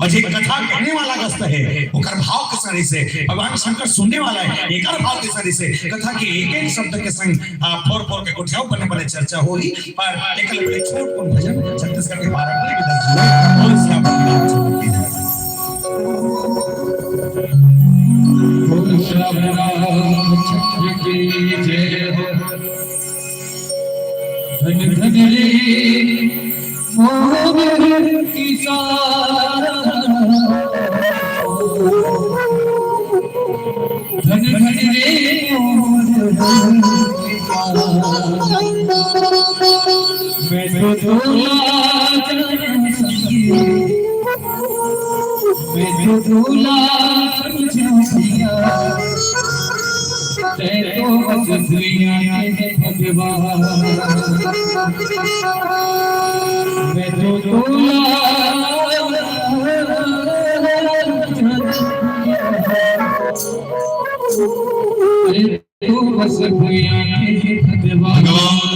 और ये कथा कहने वाला अगस्त है, वो कर भाव के सरी से भगवान शंकर सुनने वाला है, एक भाव के सरी से कथा के एक शब्द के संग फोर के गुठियाओ बने चर्चा होगी। पर एक बड़े छोट को भजन छत्तीसगढ़ के पारंपरिक धन धन रे मोर किसान, धन धन रे मोर मैं तो दूल्हा समझिया तो बस दुनिया के भगवान, मैं तो तू बस दुनिया के भगवान।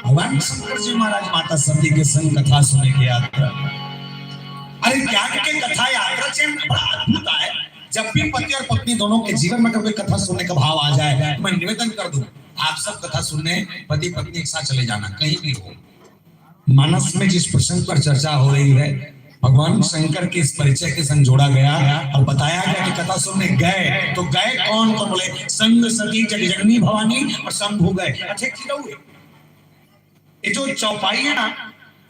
भगवान शंकर जी महाराज माता सती के संग कथा सुने के यात्रा। अरे ज्ञान के कथा यात्रा से बड़ा अद्भुत है। जब भी पति और पत्नी दोनों के जीवन में कभी कथा सुनने का भाव आ जाए, मैं निवेदन कर दूं, आप सब कथा सुनने पति पत्नी एक साथ चले जाना, कहीं भी हो। मानस में जिस प्रसंग पर चर्चा हो रही है, भगवान शंकर के इस परिचय के संग जोड़ा गया और बताया गया कि कथा सुनने गए तो गए कौन कौन, बोले संग सती जगजननी भवानी और शंभू गए। अच्छा ये जो चौपाई है ना,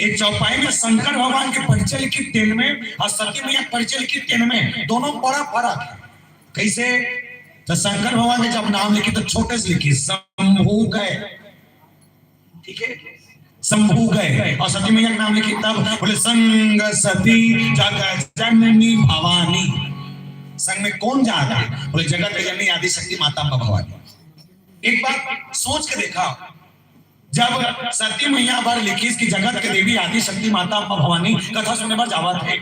ये चौपाई में शंकर भगवान के परिचय लिखी 3 में और सती मैया परिचय लिखी 3 में, दोनों बड़ा फर्क है। कैसे? तो शंकर भगवान ने जब नाम लिखी तो छोटे से लिखी शंभू गए, ठीक है, शंभू गए, और सती मैया का नाम लिखी तब बोले संग सती जगजननी भवानी। संग में कौन जा रहा है? बोले जगत जननी आदि शक्ति माता भवानी। एक बात सोच के देखा, जब सती मैया पर लिखी कि जगत के देवी आदि शक्ति माता भवानी कथा सुनने पर जावा थे,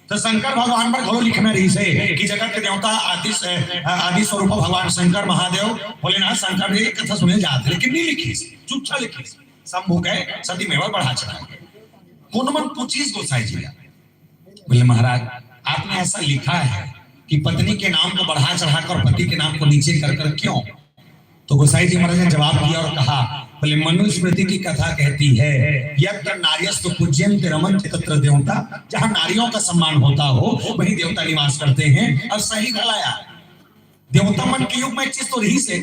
तो शंकर भगवान पर घोड़ो लिखना रही से कि जगत के देवता आदि स्वरूप भगवान शंकर महादेव भोलेनाथ शंकर भी कथा सुने जाते, लेकिन नहीं लिखी, चुपचाप लिखी शंभू गए, सती मैया बढ़ा चढ़ा। कौन मन पूछीस गोसाई जी, बोले महाराज आपने ऐसा लिखा है कि पत्नी के नाम को बढ़ा चढ़ाकर पति के नाम को नीचे कर कर क्यों? तो गोसाई जी महाराज ने जवाब दिया और कहा, बोले मनुस्मृति की कथा कहती है यत्र नार्यस्तु पूज्यन्ते रमन्ते तत्र देवता, जहां नारियों का सम्मान होता हो वहीं देवता निवास करते हैं। और सही घलाया देवता मन के युग में एक चीज तो रही से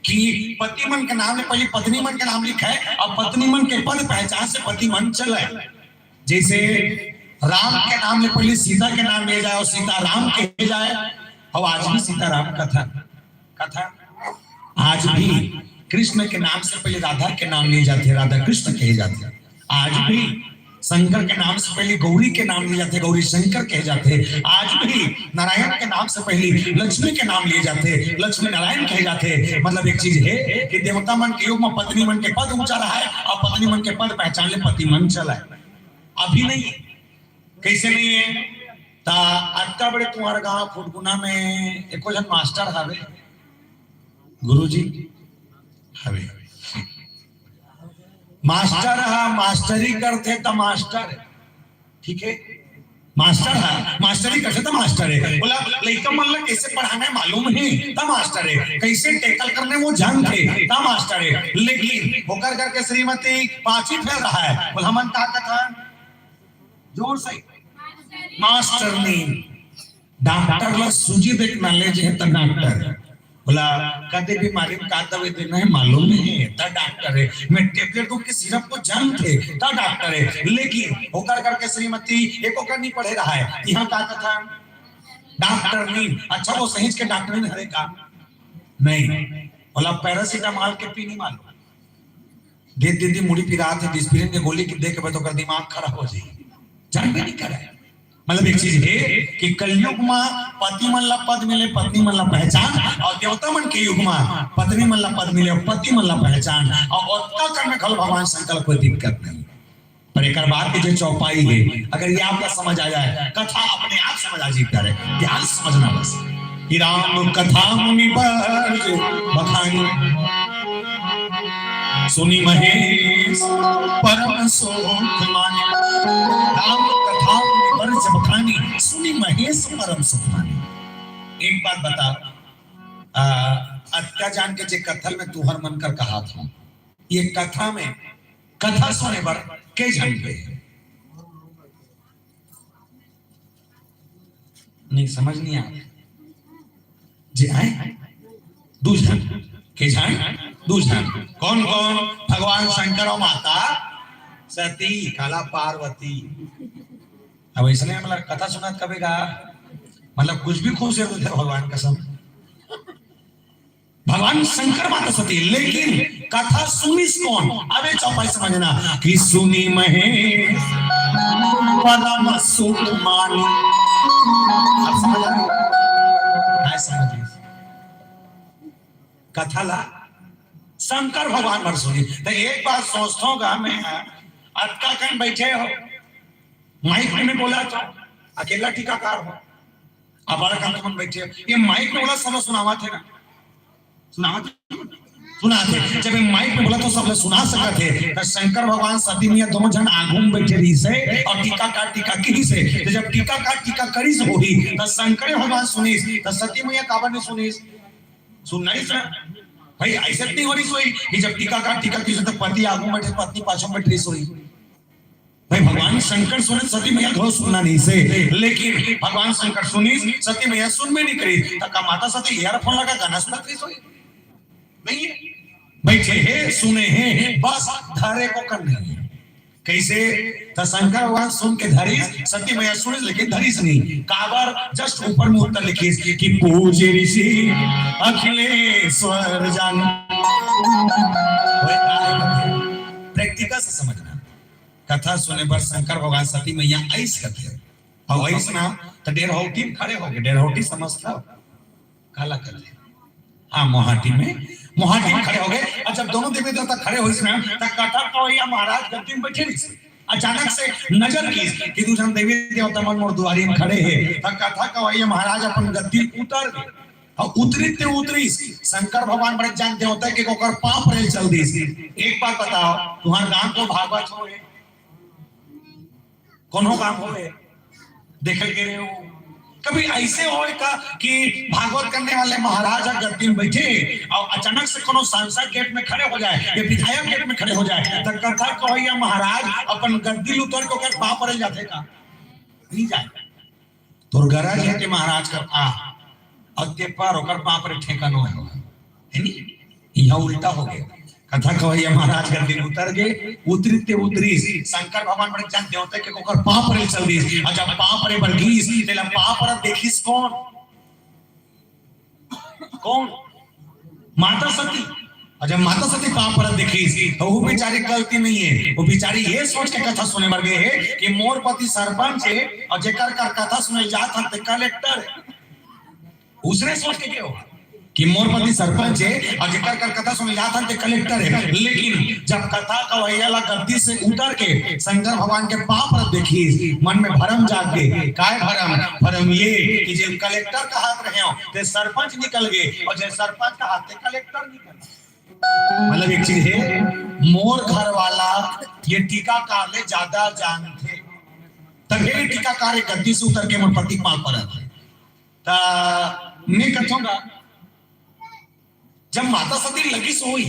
कि पति मन के नाम में पहले पत्नी मन का नाम लिखा है और पत्नी मन के पद पहचान से पति मन चले। जैसे राम के नाम में पहले सीता के नाम ले जाए और सीता राम कहे जाए, और आज भी सीताराम कथा कथा आज भी कृष्ण के नाम से पहले राधा के नाम लिए जाते, राधा कृष्ण कहे जाते। आज भी शंकर के नाम से पहले गौरी के नाम लिए जाते, गौरी शंकर कहे जाते। आज भी नारायण के नाम से पहले लक्ष्मी के नाम लिए जाते, लक्ष्मी नारायण कहे जाते। मतलब एक चीज है कि देवता मन के युग में पत्नी मन के पद ऊंचा रहा है और पत्नी मन के पद पहचान ले पति मन चला है। अभी नहीं है। कैसे नहीं है? ता अटका बड़े तुम्हारे गांव फुटगुना में एको जन मास्टर हवे, गुरुजी हवे, मास्टर है, मास्टरी करते तो मास्टर, ठीक है, मास्टर है, मास्टरी करते तो मास्टर है। बोला लड़का मतलब कैसे पढ़ाना है मालूम है तो मास्टर है, कैसे टैकल करने वो जानते तो मास्टर है। लेकिन होकर करके श्रीमती पांचवी फेल रहा है। बोला मन का कथा जोर से मास्टर नहीं, डॉक्टर ला सूजी देख नॉलेज है तो डॉक्टर। बोला कदे बीमारी में का दवाई देना है मालूम नहीं है तो डॉक्टर है, मैं टेबलेट दूं कि सिरप को जानते तो डॉक्टर है। लेकिन होकर करके श्रीमती एको कर नहीं पढ़े रहा है, यहाँ का कथा डॉक्टर नहीं। अच्छा वो सही के डॉक्टर नहीं हरे का नहीं। बोला पैरासीटामोल के पी नहीं मालूम, दे दीदी मुड़ी पिरा थे डिस्प्रिन की गोली की दे के तो कर दिमाग खराब हो जाए, जान भी नहीं करे। मतलब एक चीज है कि कलयुग में पति मन ला पद मिले, पत्नी मन ला पहचान, और देवता मन के युग में पत्नी मन ला पद मिले और पति मन ला पहचान, और उत्तर करने खल भगवान शंकर कोई दिक्कत नहीं। पर एक बात की जो चौपाई है, अगर ये आपका समझ आ जाए, कथा अपने आप समझ आ जी करे, ध्यान समझना बस। कि राम कथा मुनि बरज बखानी, सुनी महेश परम सुख माने। राम कथा मुनि बरज बखानी, सुनी महेश परम सुख माने। एक बात बता, अटका जान के जे कथल में तुहर मन कर कहा था, ये कथा में कथा सुने पर के जान गए नहीं, समझ नहीं आ जी आए दूसरा के जाए दूसरा कौन कौन? भगवान शंकर और माता सती काला पार्वती। अब इसलिए मतलब कथा सुना कभी का मतलब कुछ भी खुश है तो भगवान कसम, भगवान शंकर माता सती। लेकिन कथा सुनी कौन? अबे चौपाई समझना कि सुनी महेश परम सुख मानी। अब समझ आ समझिए कथा ला शंकर भगवान भर सुनी। तो एक बात सोचता हूँ मैं, अटका कहीं बैठे हो, माइक में बोला तो अकेला टीकाकार हो, अब बड़ा कम बैठे हो, ये माइक में बोला सब सुनावा थे ना, सुना थे। जब माइक में बोला तो सब सुना सकते थे। तो शंकर भगवान सती मैया दोनों जन आगू में बैठे रही से और टीका की से। तो जब टीका करी से होगी तो शंकर भगवान सुनीस, तो सती मैया काबर नहीं सुनीस? सुनना ही सर भाई, ऐसे नहीं हो रही सोई कि जब टीका की तो पति आगू बैठे पत्नी पाछू बैठ रही सोई। भाई भगवान शंकर सुने, सती मैया घरो सुनना नहीं से। लेकिन भगवान शंकर सुनी, सती मैया सुन में नहीं करी। तो माता सती ईयरफोन लगा गाना सुनत रही सोई नहीं है, बैठे हैं सुने हैं बस, धारे को करने है। कैसे? तो शंकर भगवान सुन के धरीस, सती मैया सुने लेकिन धरीस नहीं। काबर जस्ट ऊपर में उत्तर लिखीस कि पूज्य ऋषि अखिलेश्वर जान। प्रैक्टिकल से समझना, कथा सुने पर शंकर भगवान सती मैया ऐस करते और ऐस ना तो डेरहौटी खड़े हो गए। डेरहौटी समझता हो काला करते, हाँ मोहाटी में खड़े हो गए। और जब दोनों देवी देवता खड़े हुए ना तो कथा कवैया महाराज गद्दी में बैठे नहीं। अचानक से नजर की कि दूसरा देवी देवता मन मोर दुआरी में खड़े हैं। तो कथा कवैया महाराज अपन गद्दी उतर गए और उतरी शंकर भगवान बड़े जानते होते कि ओकर पाप रे चल दी। एक बात बताओ, तुम्हारे गांव को भागवत हो कोनो काम हो देखल के रहे हो कभी ऐसे हो कि भागवत करने वाले महाराज गद्दी में बैठे और अचानक से कोनो सांसद गेट में खड़े हो जाए या विधायक गेट में खड़े हो जाए तो कथा कहिया महाराज अपन गद्दी उतर के ओकर पाप रे जाते का नहीं जाए। तोर गरज है कि महाराज का आ और के पर ओकर पाप रे ठेका न है नहीं, यह उल्टा हो गया। कथा कवैया महाराज का दिन उतर गए, उतरीते उतरी शंकर भगवान बड़े जान देवते के ओकर पांव पर चल दी। और जब पांव पर बलगीस तेला पांव पर देखिस कौन कौन माता सती। और जब माता सती पांव पर देखिस तो वो बेचारी गलती नहीं है, वो बेचारी ये सोच के कथा सुने मर गए है कि मोर पति सरपंच है और जेकर कर कथा सुने जात हन ते कलेक्टर है। उसने सोच के क्या होगा कि मोरपति सरपंच है और जेकर कर कथा सुने जात हन ते कलेक्टर है। लेकिन जब कथा कवैया ला गद्दी से उतर के शंकर भगवान के पांव पर देखी मन में भरम जाग गए। काय भरम? भरम ये कि जे कलेक्टर का हाथ रहे हो ते सरपंच निकल गए और जे सरपंच का हाथ ते कलेक्टर निकल गए। मतलब एक चीज है, मोर घर वाला ये टीकाकार ले ज्यादा जानते तभी टीकाकार गद्दी से उतर के मोरपति पांव पर मैं कहूंगा जब माता सती लगी सोई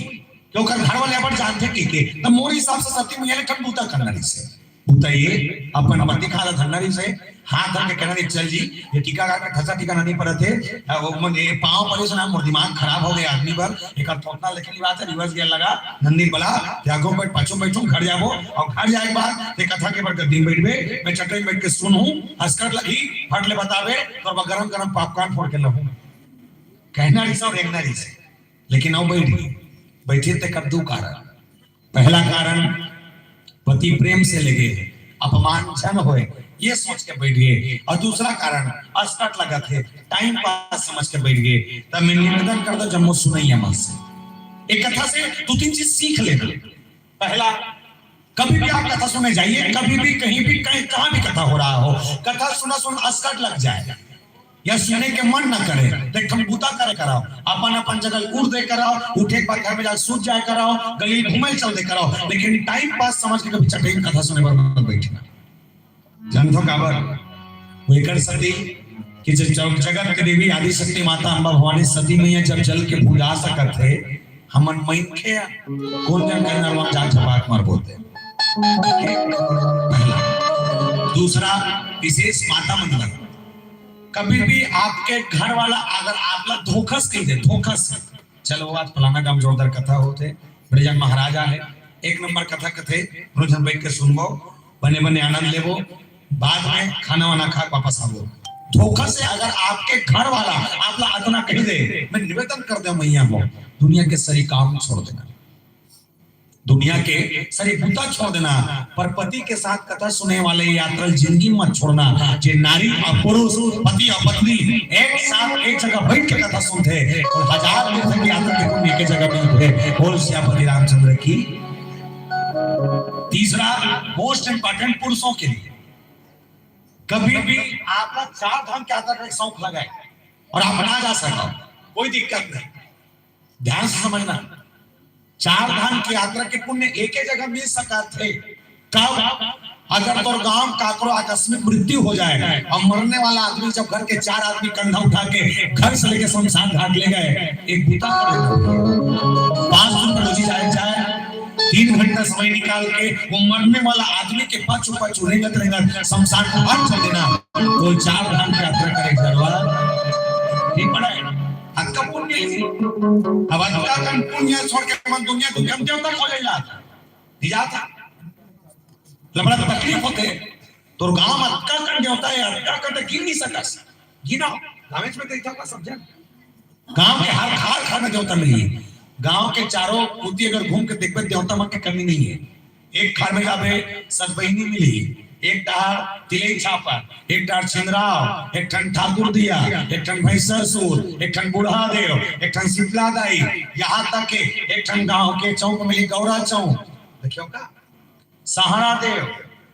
तो घर वाले अपन जानते कि तब मोर हिसाब से सती मैया ने ठंडूता करना से उताइए अपन पति खा धरना से हाथ धर के कहना चल जी ये टीका का ठसा टीका नहीं पड़े थे वो मन पांव पड़े से ना मोर दिमाग खराब हो गया आदमी पर एक थोतना लिखने बात है रिवर्स गियर लगा नंदी बोला त्यागो बैठ पाछो बैठूं घर जाबो और घर जाए के बाद ते कथा के पर दिन बैठबे मैं चटई बैठ के सुनूं हंसकर लगी फट ले बतावे और गरम गरम पॉपकॉर्न फोड़ के लहूं कहना रिसा और रेंगना रिसा। लेकिन अब बैठे थे कर दो कारण। पहला कारण पति प्रेम से लगे अपमानजन होए ये सोच के बैठ गए और दूसरा कारण अस्कट लगा थे टाइम पास समझ के बैठ गए। तब मैं निवेदन करता जम्मू सुनैया मन से एक कथा से दो तीन चीज सीख लेना। पहला, कभी भी आप कथा सुने जाइए, कभी भी कहीं भी कहां भी कथा हो रहा हो, कथा सुना अस्कट लग जाए या सुनने के मन न करे तो खमबूता करे कराओ, अपन अपन जगह उड़ दे कराओ, उठे के बाद घर में जाके सूत जाए कराओ, गली घूमे चल दे कराओ, लेकिन टाइम पास समझ के कभी चटई कथा सुने पर मत बैठना। जानतो काबर वेकर सती कि जब जगत के देवी आदि शक्ति माता अम्बा भवानी सती मैया जब जल के पूजा सकत थे हमन मइन खे कौन जन के नरवा जा झपाक मार बोलते। पहला, दूसरा विशेष माता मंदिर कभी भी आपके घर वाला अगर आप लोग धोखस कही दे धोखस चलो आज फलाना काम जोरदार कथा होते बड़े जन महाराजा है एक नंबर कथा कथे रोजन बैठ के सुनबो बने बने आनंद लेबो बाद में खाना वाना खा वापस आवो। धोखा से अगर आपके घर वाला आप लोग इतना कही दे मैं निवेदन कर दे मैया को दुनिया के सारी काम छोड़ देना, दुनिया के सारी बूता छोड़ देना, पर पति के साथ कथा सुनने वाले यात्रा जिंदगी मत छोड़ना। जे नारी और पुरुष पति और पत्नी एक साथ एक जगह बैठ के कथा सुनते और हजार लोगों की यात्रा के पुण्य एक जगह मिलते बोल श्यामपति रामचंद्र की। तीसरा मोस्ट इंपॉर्टेंट पुरुषों के लिए कभी भी आपका चार धाम की यात्रा का शौक लगाए और आप ना जा सको कोई दिक्कत नहीं, ध्यान से समझना। चार धाम की यात्रा के पुण्य एक ही जगह मिल सका थे कब? अगर तो गांव काकरो आकस्मिक मृत्यु हो जाए और मरने वाला आदमी जब घर के चार आदमी कंधा उठा के घर से लेके शमशान घाट ले गए, एक बूता कर 5 दिन रोजी जाए 3 घंटा समय निकाल के वो मरने वाला आदमी के पाछू पाछू रेंगत रेंगत शमशान घाट चल देना तो चार धाम की यात्रा करे घरवाला नहीं पड़ा है। अक्का पुण्य अब अक्का का पुण्य छोड़ के मन दुनिया को कम देवता खोले जाता लबड़ा तकलीफ होते तो गांव में अक्का का देवता है अक्का का तो गिन नहीं सकस गिनो गांव में देखता का सब जन गांव के हर खार खाना देवता नहीं है। गांव के चारों कुत्ती अगर घूम के देखबे देवता मन के कमी नहीं है। एक खार में जाबे सतबहिनी मिली, एक डार तिलई छापा, एक डार छिंदराव, एक ठन ठाकुर दिया, एक ठन भैंसरसुर, एक ठन बूढ़ा देव, एक ठन शीतला दाई, यहाँ तक के एक ठन गांव के चौक मिली गौरा चौक देखियो का सहारा देव,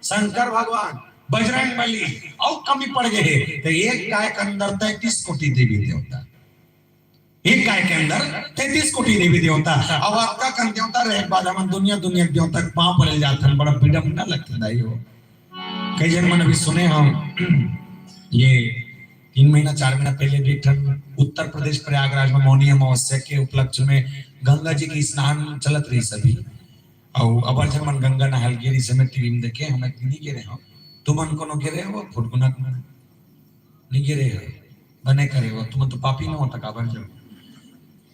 शंकर भगवान, बजरंग बली और कमी पड़ गए तो एक गाय के अंदर 33 कोटि देवी देवता, एक गाय के अंदर 33 कोटि देवी देवता। अब आपका कन देवता रहे बाद हम दुनिया दुनिया के देवता पांव पड़े जाते हैं, बड़ा पीड़म ना लगता दाई हो। कई जन मन अभी सुने हम ये 3 महीना 4 महीना पहले भी उत्तर प्रदेश प्रयागराज में मौनी अमावस्या के उपलक्ष्य में गंगा जी की स्नान चलत रही सभी और अब जब मन गंगा नहल गिरी से मैं टीवी में देखे हमें नहीं गिरे हो तुम मन को गिरे हो फुटकुना नहीं गिरे हो बने करे हो तुम तो पापी ना होता काबर जो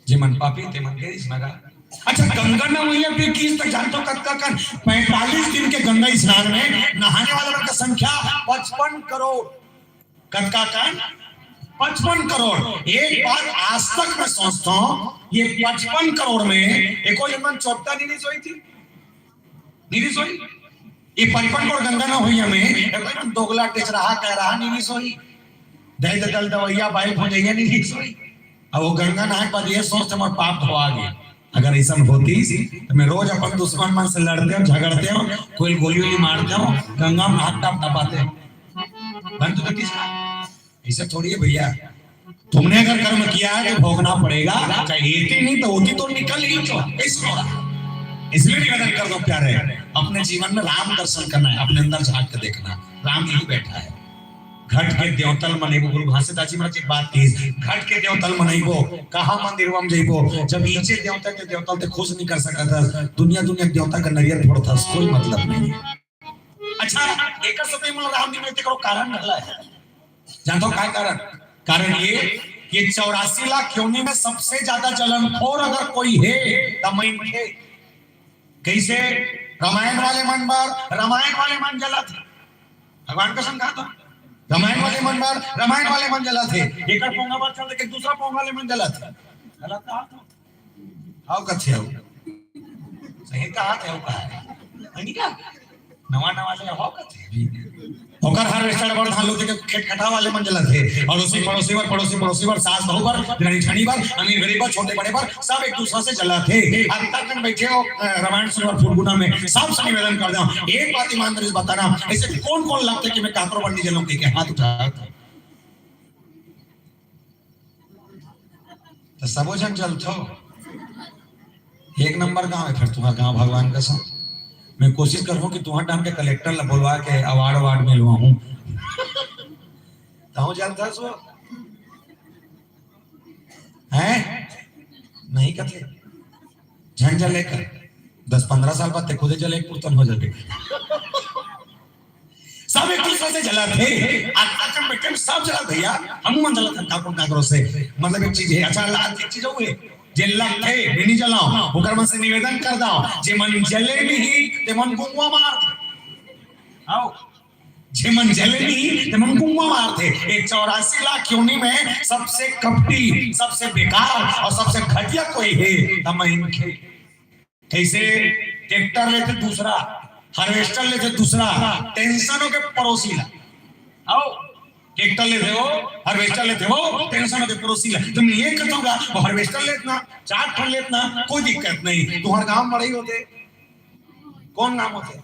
जे मन पापी ते मन गिरी नगा अच्छा, गंगा न मैया भी किस तक जानते हो? कत्का कन 45 दिन के गंगा स्नान में नहाने वालों की संख्या 55 करोड़। कत्का कन 55 करोड़। एक बार आज तक मैं सोचता हूं, ये 55 करोड़ में एको जन्म चौथा नहीं सोई थी, नहीं सोई। ये 55 करोड़ गंगा न हुई हमें एकदम दोगला टेच रहा कह रहा नहीं सोई, दही दल दवैया बाइल हो जाइए नहीं सोई। अब वो गंगा नहाए बाद ये सोचते हमारे पाप धोआ गया। अगर ऐसा होती तो मैं रोज अपन दुश्मन मन से लड़ते हो, झगड़ते हो, कोई गोली वोली मारते हो, गंगा में हाथ टाप टपाते हो। बन तो किसका? ऐसा थोड़ी है भैया। तुमने अगर कर्म किया है तो भोगना पड़ेगा, चाहे एती नहीं तो होती तो निकल ही तो ऐसा हो रहा। इसलिए निवेदन कर दो प्यारे, अपने जीवन में राम दर्शन करना है, अपने अंदर झांक के देखना। राम यही बैठा है। घट के देवतल मनेबो, गुरु घासीदास जी महाराज एक बात की, घट के देवतल मनेबो, कहा मंदिर वम जइबो। जब नीचे देवता के देवतल ते खुश नहीं कर सकता था, दुनिया दुनिया देवता का नरियर फोड़ता, कोई मतलब नहीं। अच्छा, एक सत्य मन राम जी में करो कारण रहला है। जानते हो क्या कारण? कारण ये 84 लाख योनि में सबसे ज्यादा जलनखोर अगर कोई है तो मैं थे। कैसे? रामायण वाले मन बार रामायण वाले मन जला थे, भगवान कसम कहा था। रामायण वाले मन बार रामायण वाले मन जला थे, एक पोंगा बार चल के दूसरा पोंगा वाले मन जला था। गलत कहा था, हाउ कथे हो सही कहा थे, हो कहा नहीं का नवा नवा ले हाउ कथे होकर हर रिश्ता बड़ धान लोग के खेत खटा वाले मन जला थे। और उसी पड़ोसी पर सास बहू पर रानी छानी पर अमीर गरीब पर छोटे बड़े पर सब एक दूसरे से जला थे। अब तक बैठे हो रामायण सरोवर फुलगुना में सब से निवेदन कर दो, एक बात ईमानदारी से बताना, ऐसे कौन कौन लगते कि मैं कातरों पर नहीं जलूं के हाथ उठा तो सबो जन जलथो। एक नंबर गांव है फिर तुम्हारा गांव, भगवान कसम। मैं कोशिश कर रहा हूं कि तुम्हारे नाम के कलेक्टर ला बोलवा के अवार्ड में लुआ हूं। ताऊ जानता सो है नहीं कथे झंझा लेकर 10-15 साल बाद ते खुदे जले पुरतन हो जाते। सब एक दूसरे से जला थे, आज तक बेटे सब जला भैया, हम मन जला था काकरो से। मतलब एक चीज है। अच्छा, एक चीज हुए जे लखे नहीं जलाओ, ओकर मन से निवेदन कर दो, जे मन जले नहीं ते मन गुंगवा मार थे। आओ, जे मन जले नहीं ते मन गुंगवा मार थे। एक 84 लाख योनि में सबसे कपटी, सबसे बेकार और सबसे घटिया कोई है तो मैं इनके। कैसे? ट्रैक्टर लेते दूसरा, हार्वेस्टर लेते दूसरा, टेंशनों के पड़ोसी ला। आओ, ट्रैक्टर लेते हो, हार्वेस्टर लेते हो, टेंशनों के पड़ोसी ला। तुम ये कहते हो हार्वेस्टर लेतना, 4 टन लेतना, कोई दिक्कत नहीं। तुम्हारे गांव बड़े ही होते, कौन नाम होते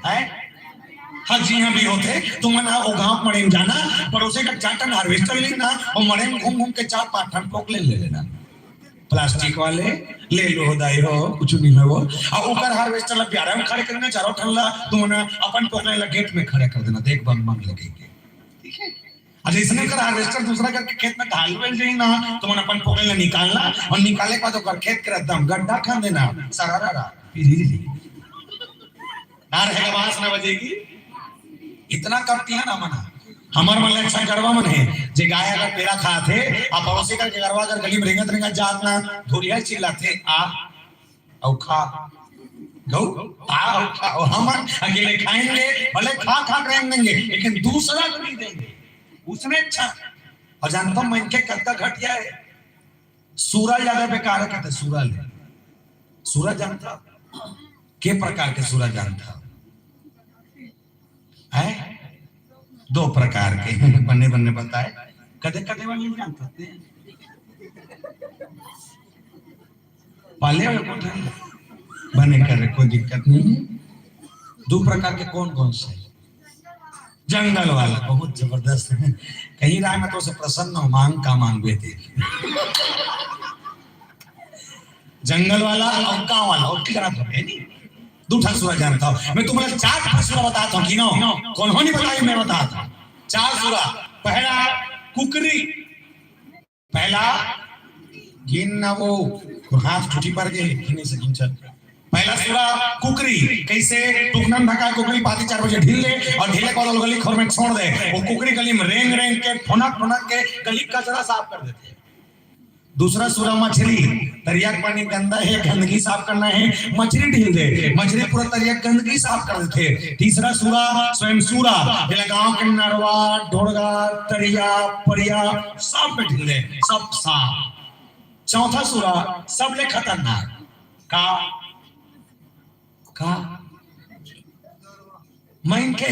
है? हाँ जी, हाँ भी होते। तुम ना वो गांव मड़े में जाना, पड़ोसी का 4 टन हार्वेस्टर लेना और मड़े में घूम घूम के 4-5 टन पोकलेन ले लेना। प्लास्टिक वाले ले लो, दाई हो कुछ नहीं है वो। और ऊपर हार्वेस्टर ला प्यारा में खड़े करना, 4 टन ला तुम ना अपन पोकलेन ला गेट में खड़े कर देना, देख बंद मांग लगेंगे, ठीक है? अच्छा, इसने कर हार्वेस्टर दूसरा करके खेत में ढाल वेल जाई ना, तुम अपन पोकलेन ला निकालना और निकाले के बाद ओकर खेत के एकदम गड्ढा खान देना, सरारा फिर ना रहेगा, बांस ना बजेगी। इतना करती है ना मना। हमार मन अच्छा गरवा मन है, जे गाय अगर पेड़ा खाते आ पड़ोसी का गरवा अगर गली में रेंगत रेंगत जात ना धुरिया चिल्लाते आ औ खा गौ आ औ खा। और हम अकेले खाएंगे, भले खा खा रेंग देंगे, लेकिन दूसरा को नहीं देंगे, उसने अच्छा। और जानता हूं मन के कत्ता घटिया है, सूरज ज्यादा बेकार है कहते। सूरज जानता के प्रकार के सूरज जानता है? 2 प्रकार के बन्ने बताए, कदे कदे वाले जानते हैं, पाले हुए बने कर रहे, कोई दिक्कत नहीं। 2 प्रकार के कौन से? जंगल वाला बहुत जबरदस्त है, कहीं राय में तो से प्रसन्न हो, मांग का मांग थे। जंगल वाला और गांव वाला और क्या है नहीं। 2 ठा सूरज जानता हूं मैं, तुम्हें 4 ठा सूरज बताता हूं कि नो कौन हो नहीं बताई, मैं बताता हूं 4 सूरज। पहला कुकरी, पहला गिन वो हाथ छुट्टी पर गए गिने से गिन चल। पहला सूरज कुकरी, कैसे? टुकनन ढका कुकरी पाती 4 बजे ढील ले और ढीले को गली खोर में छोड़ दे, वो कुकरी गली में रेंग रेंग के ठुनक ठुनक के गली कचरा साफ कर देते। दूसरा सूरा मछली, तरिया का पानी गंदा है, गंदगी साफ करना है, मछली ढील दे, मछली पूरा तरिया गंदगी साफ कर देते। तीसरा सूरा स्वयं सूरा, गांव के नरवा ढोड़गा तरिया परिया सब पे ढील दे, सब साफ। चौथा सूरा सबले खतरनाक का मैंखे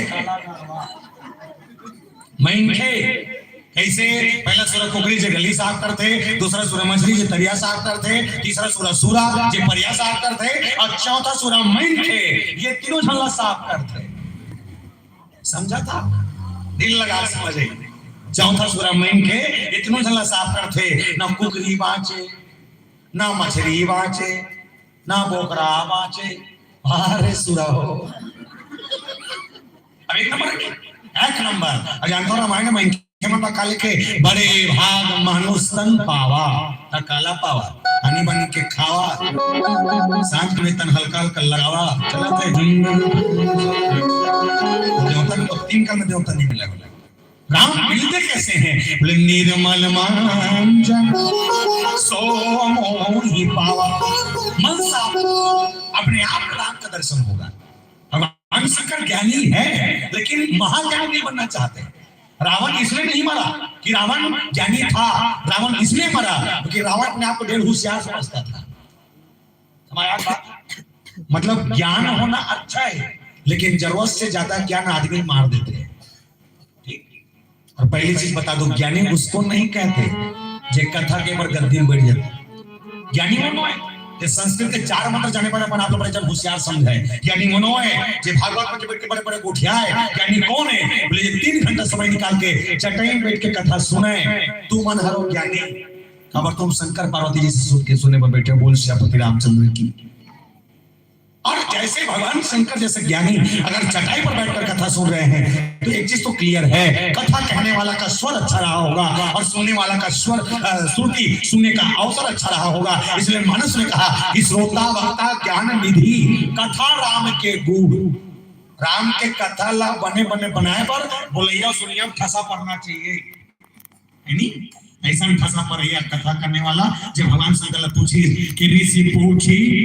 कैसे? पहला सूरा कुकरी जे गली साफ करते, दूसरा सूरा मछली जे तरिया साफ करते, तीसरा सूरा सूरा जे परिया साफ करते, और चौथा सूरा मैंखे, ये तीनों झल्ला साफ करते। समझा था? दिल लगा समझे। चौथा सूरा मैंखे, ये तीनों झल्ला साफ करते। ना कुकरी बाँचे, ना मछली बाँचे, ना बोकरा बाँचे। अरे सूरा हो, अब एक नंबर जानता रामायण में काल के बड़े भाग मनुष्यन पावा, काला पावा हनी बनी के खावा, सांझ में तन हल्का हल्का लगावा, चला थे देवता में तो 3 काल में देवता नहीं मिला। राम मिलते कैसे हैं? बोले निर्मल मंजन सो मोहि पावा, मन साफ, अपने आप राम का दर्शन होगा। भगवान शंकर ज्ञानी है, लेकिन महाज्ञानी नहीं बनना चाहते। रावण इसलिए नहीं मरा कि रावण ज्ञानी था, रावण इसलिए मरा क्योंकि रावण अपने आप को ढेर होशियार समझता था। हमारा बात मतलब ज्ञान होना अच्छा है, लेकिन जरूरत से ज्यादा ज्ञान आदमी मार देते हैं। ठीक। और पहली चीज बता दो, ज्ञानी उसको नहीं कहते जे कथा के ऊपर गद्दी में बैठ जाते। ज्ञानी वो है जे संस्कृत के 4 मंत्र जाने पर अपन आप लोग जब होशियार समझे। ज्ञानी वो है जे भागवत में बैठ के बड़े बड़े गोठिया है। ज्ञानी कौन है? बोले 3 घंटा समय निकाल के चटाई में बैठ के कथा सुने। तू मन हरो ज्ञानी, खबर तुम शंकर पार्वती जी से सुन के सुने पर बैठे बोल श्यापति रामचंद्र की। और जैसे भगवान शंकर जैसे ज्ञानी अगर चटाई पर बैठकर कथा सुन रहे हैं तो एक चीज तो क्लियर है, कथा कहने वाला का स्वर अच्छा रहा होगा और सुनने वाला का स्वर श्रुति सुनने का अवसर अच्छा रहा होगा। इसलिए मानस ने कहा कि श्रोता वक्ता ज्ञान निधि कथा राम के गुण। राम के कथा ला बने बने बनाए पर बोलैया सुनिया ठसा पड़ना चाहिए। ऐसा ठसा पर कथा करने वाला जब भगवान शंकर पूछी कि ऋषि पूछी